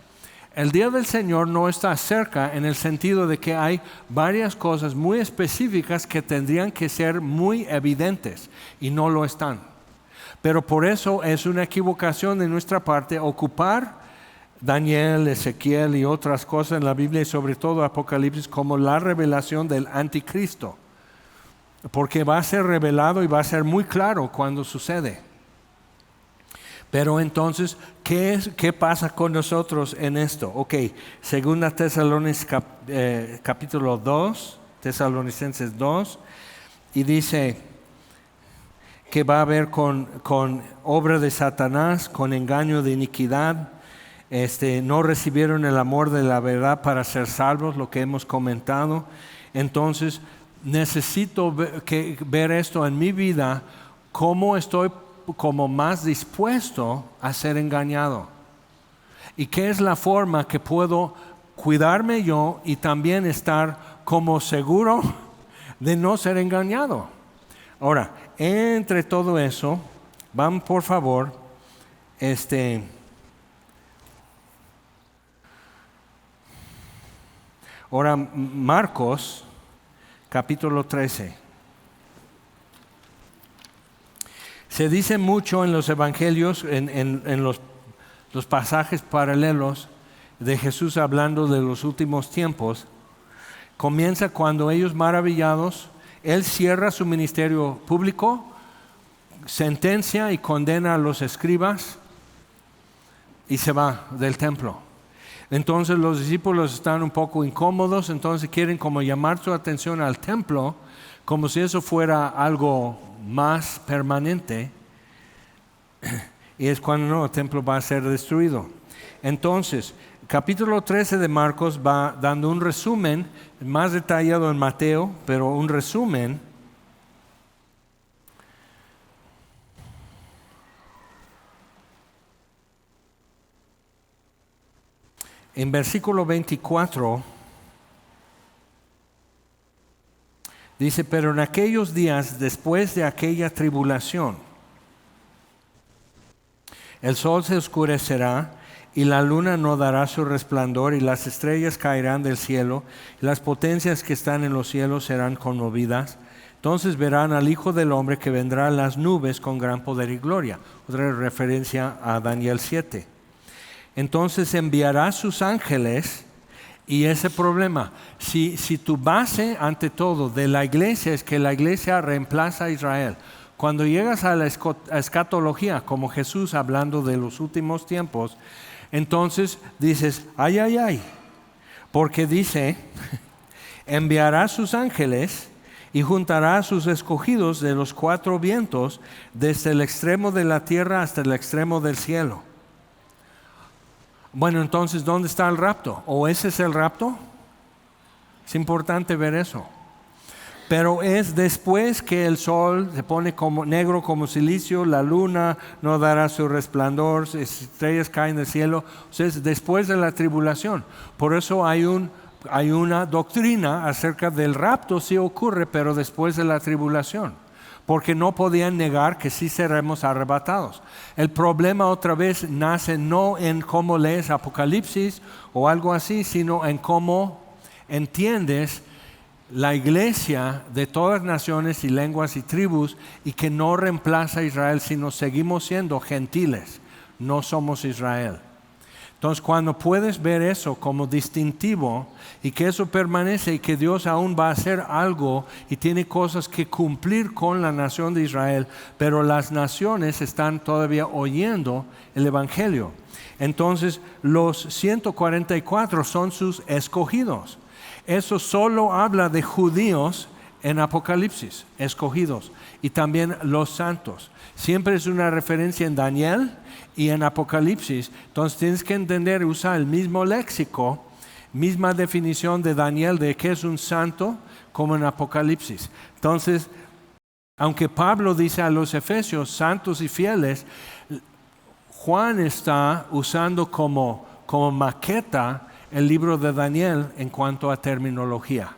el día del Señor no está cerca en el sentido de que hay varias cosas muy específicas que tendrían que ser muy evidentes y no lo están. Pero por eso es una equivocación de nuestra parte ocupar Daniel, Ezequiel y otras cosas en la Biblia y sobre todo Apocalipsis como la revelación del anticristo. Porque va a ser revelado y va a ser muy claro cuando sucede. Pero entonces, ¿qué pasa con nosotros en esto? Ok, segunda Tesalonicenses capítulo 2, Tesalonicenses 2, y dice que va a haber con obra de Satanás, con engaño de iniquidad, no recibieron el amor de la verdad para ser salvos, lo que hemos comentado. Entonces, necesito ver esto en mi vida, cómo estoy como más dispuesto a ser engañado. ¿Y qué es la forma que puedo cuidarme yo y también estar como seguro de no ser engañado? Ahora, entre todo eso, vamos por favor, ahora Marcos, capítulo 13. Se dice mucho en los evangelios, en los pasajes paralelos de Jesús hablando de los últimos tiempos. Comienza cuando ellos maravillados, Él cierra su ministerio público, sentencia y condena a los escribas y se va del templo. Entonces los discípulos están un poco incómodos, entonces quieren como llamar su atención al templo, como si eso fuera algo más permanente, y es cuando no, el templo va a ser destruido. Entonces, capítulo 13 de Marcos va dando un resumen, más detallado en Mateo, pero un resumen. En versículo 24 dice, pero en aquellos días después de aquella tribulación, el sol se oscurecerá y la luna no dará su resplandor y las estrellas caerán del cielo y las potencias que están en los cielos serán conmovidas. Entonces verán al Hijo del Hombre que vendrá en las nubes con gran poder y gloria. Otra referencia a Daniel 7. Entonces enviará sus ángeles. Y ese problema, si tu base ante todo de la iglesia es que la iglesia reemplaza a Israel, cuando llegas a la escatología, como Jesús hablando de los últimos tiempos, entonces dices, ay, porque dice, enviará sus ángeles y juntará a sus escogidos de los 4 vientos, desde el extremo de la tierra hasta el extremo del cielo. Bueno, entonces, ¿dónde está el rapto? ¿O ese es el rapto? Es importante ver eso. pero es después que el sol se pone como negro como silicio, la luna no dará su resplandor, estrellas caen del cielo. O sea, es después de la tribulación. Por eso hay una doctrina acerca del rapto, sí ocurre, pero después de la tribulación. Porque no podían negar que sí seremos arrebatados. El problema otra vez nace no en cómo lees Apocalipsis o algo así, sino en cómo entiendes la iglesia de todas naciones y lenguas y tribus, y que no reemplaza a Israel, sino seguimos siendo gentiles, no somos Israel. Entonces, cuando puedes ver eso como distintivo y que eso permanece y que Dios aún va a hacer algo y tiene cosas que cumplir con la nación de Israel, pero las naciones están todavía oyendo el Evangelio. Entonces, los 144 son sus escogidos. Eso solo habla de judíos en Apocalipsis, escogidos, y también los santos. Siempre es una referencia en Daniel y en Apocalipsis. Entonces tienes que entender, usar el mismo léxico, misma definición de Daniel de qué es un santo, como en Apocalipsis. Entonces, aunque Pablo dice a los efesios santos y fieles, Juan está usando como maqueta el libro de Daniel en cuanto a terminología.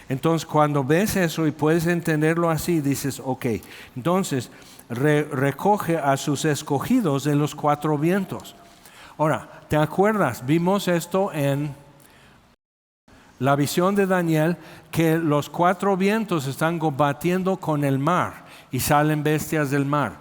Entonces, cuando ves eso y puedes entenderlo así, dices, ok, entonces recoge a sus escogidos de los cuatro vientos. Ahora, ¿te acuerdas? Vimos esto en la visión de Daniel, que los cuatro vientos están combatiendo con el mar y salen bestias del mar.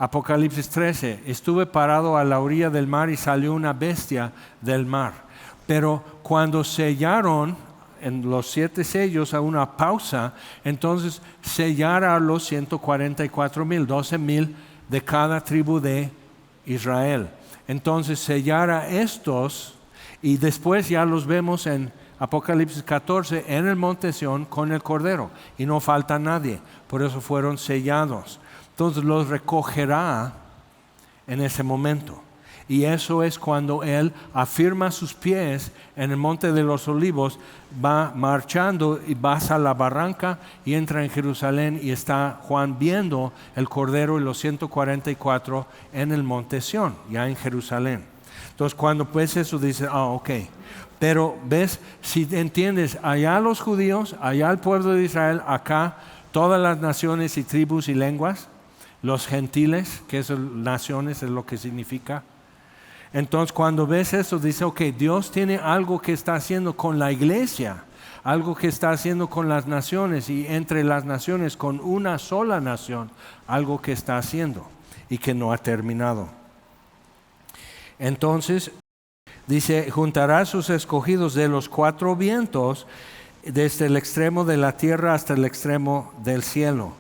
Apocalipsis 13, estuve parado a la orilla del mar y salió una bestia del mar. Pero cuando sellaron en los 7 sellos a una pausa, entonces sellar a los 144,000, 12,000 de cada tribu de Israel. Entonces sellar a estos, y después ya los vemos en Apocalipsis 14 en el monte Sión con el Cordero, y no falta nadie, por eso fueron sellados. Entonces los recogerá en ese momento. Y eso es cuando Él afirma sus pies en el monte de los olivos, va marchando y pasa la barranca y entra en Jerusalén, y está Juan viendo el Cordero y los 144 en el monte Sión, ya en Jerusalén. Entonces cuando ves eso dices, ok. Pero ves, si entiendes, allá los judíos, allá el pueblo de Israel, acá todas las naciones y tribus y lenguas, los gentiles, que es naciones, es lo que significa. Entonces cuando ves eso, dice, ok, Dios tiene algo que está haciendo con la iglesia, algo que está haciendo con las naciones, y entre las naciones, con una sola nación, algo que está haciendo y que no ha terminado. Entonces, dice, juntará a sus escogidos de los cuatro vientos, desde el extremo de la tierra hasta el extremo del cielo.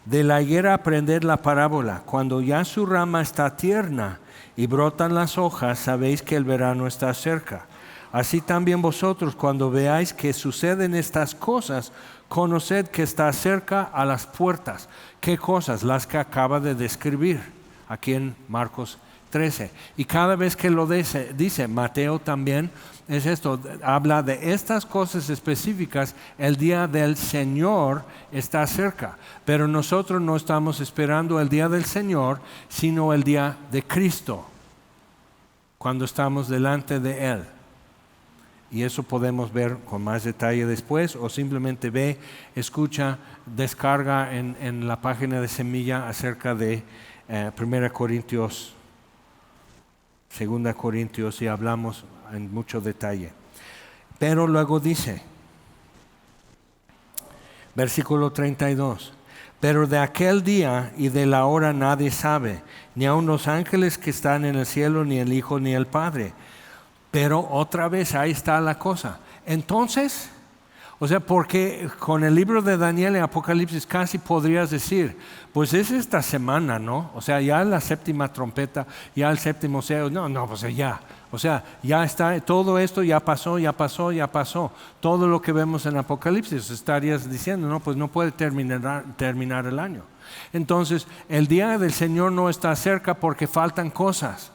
De la higuera aprended la parábola, cuando ya su rama está tierna y brotan las hojas, sabéis que el verano está cerca. Así también vosotros, cuando veáis que suceden estas cosas, conoced que está cerca a las puertas. ¿Qué cosas? Las que acaba de describir aquí en Marcos 13. Y cada vez que lo dice Mateo también, es esto, habla de estas cosas específicas. El día del Señor está cerca, pero nosotros no estamos esperando el día del Señor, sino el día de Cristo, cuando estamos delante de Él. Y eso podemos ver con más detalle después, o simplemente ve, escucha, descarga en la página de Semilla acerca de 1 Corintios, 2 Corintios, y hablamos en mucho detalle. Pero luego dice, versículo 32, pero de aquel día y de la hora nadie sabe, ni aun los ángeles que están en el cielo, ni el Hijo, ni el Padre. Pero otra vez ahí está la cosa. Entonces, o sea, porque con el libro de Daniel y Apocalipsis casi podrías decir, pues es esta semana, ¿no? O sea, ya la séptima trompeta, ya el séptimo sello, no, pues ya. O sea, ya está, todo esto ya pasó. Todo lo que vemos en Apocalipsis, estarías diciendo, no, pues no puede terminar el año. Entonces, el día del Señor no está cerca porque faltan cosas.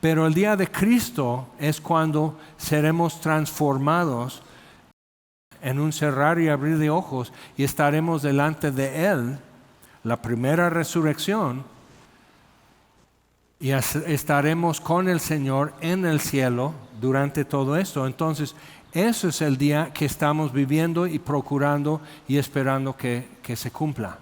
Pero el día de Cristo es cuando seremos transformados en un cerrar y abrir de ojos y estaremos delante de Él, la primera resurrección, y estaremos con el Señor en el cielo durante todo esto. Entonces, eso es el día que estamos viviendo y procurando y esperando que se cumpla.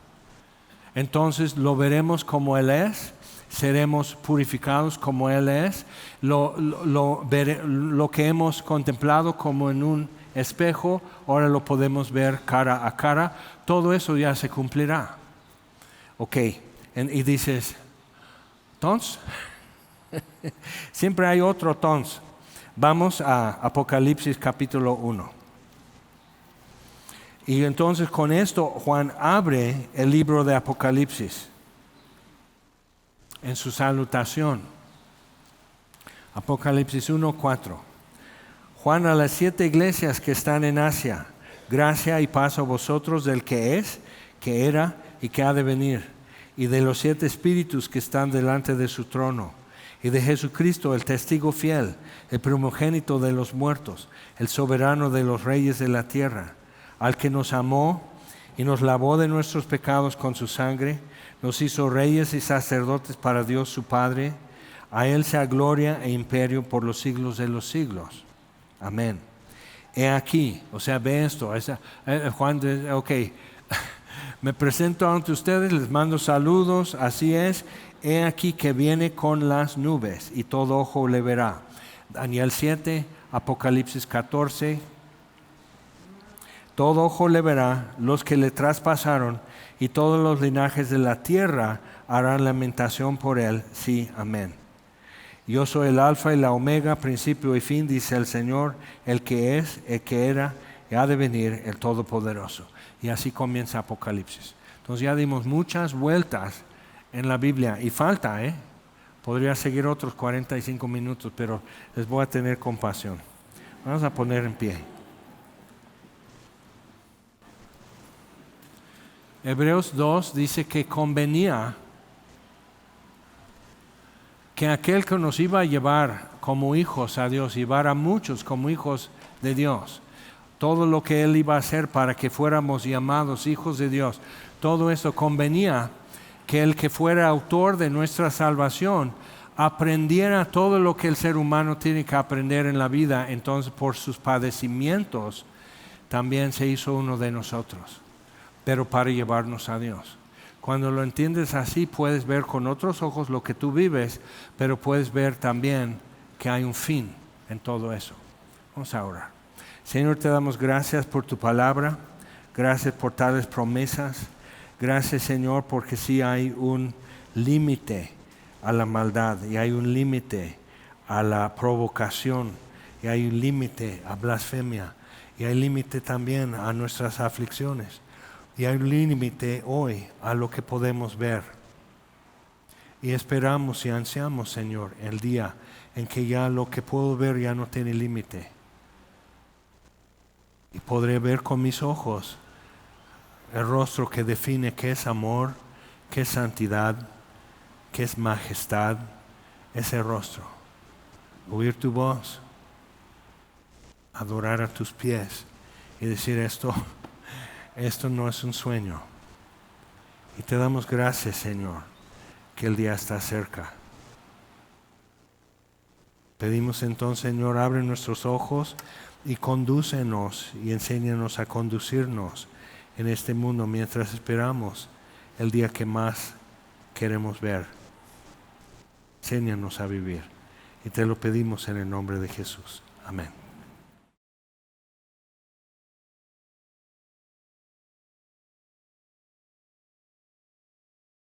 Entonces lo veremos como Él es, seremos purificados como Él es, lo que hemos contemplado como en un espejo, ahora lo podemos ver cara a cara, todo eso ya se cumplirá. Ok, y dices, ¿tons? Siempre hay otro tons. Vamos a Apocalipsis capítulo 1. Y entonces con esto Juan abre el libro de Apocalipsis en su salutación. Apocalipsis 1:4. Juan a las 7 iglesias que están en Asia, gracia y paz a vosotros del que es, que era y que ha de venir, y de los 7 espíritus que están delante de su trono, y de Jesucristo, el testigo fiel, el primogénito de los muertos, el soberano de los reyes de la tierra, al que nos amó y nos lavó de nuestros pecados con su sangre, nos hizo reyes y sacerdotes para Dios su Padre. A Él sea gloria e imperio por los siglos de los siglos. Amén. He aquí, o sea, ve esto. Juan dice, ok, me presento ante ustedes, les mando saludos, así es. He aquí que viene con las nubes y todo ojo le verá. Daniel 7, Apocalipsis 14. Todo ojo le verá, los que le traspasaron, y todos los linajes de la tierra harán lamentación por él. Sí, amén. Yo soy el alfa y la omega, principio y fin, dice el Señor, el que es, el que era, y ha de venir, el Todopoderoso. Y así comienza Apocalipsis. Entonces ya dimos muchas vueltas en la Biblia, y falta, podría seguir otros 45 minutos, pero les voy a tener compasión. Vamos a poner en pie. Hebreos 2 dice que convenía que aquel que nos iba a llevar como hijos a Dios, llevar a muchos como hijos de Dios, todo lo que Él iba a hacer para que fuéramos llamados hijos de Dios, todo eso convenía que el que fuera autor de nuestra salvación aprendiera todo lo que el ser humano tiene que aprender en la vida. Entonces por sus padecimientos también se hizo uno de nosotros, pero para llevarnos a Dios. Cuando lo entiendes así, puedes ver con otros ojos lo que tú vives, pero puedes ver también que hay un fin en todo eso. Vamos a orar. Señor, te damos gracias por tu palabra, gracias por tales promesas, gracias, Señor, porque sí hay un límite a la maldad, y hay un límite a la provocación, y hay un límite a blasfemia, y hay límite también a nuestras aflicciones. Y hay un límite hoy a lo que podemos ver. Y esperamos y ansiamos, Señor, el día en que ya lo que puedo ver ya no tiene límite. Y podré ver con mis ojos el rostro que define qué es amor, qué es santidad, qué es majestad, ese rostro. Oír tu voz, adorar a tus pies y decir esto no es un sueño. Y te damos gracias, Señor, que el día está cerca. Pedimos entonces, Señor, abre nuestros ojos y condúcenos y enséñanos a conducirnos en este mundo mientras esperamos el día que más queremos ver. Enséñanos a vivir. Y te lo pedimos en el nombre de Jesús. Amén.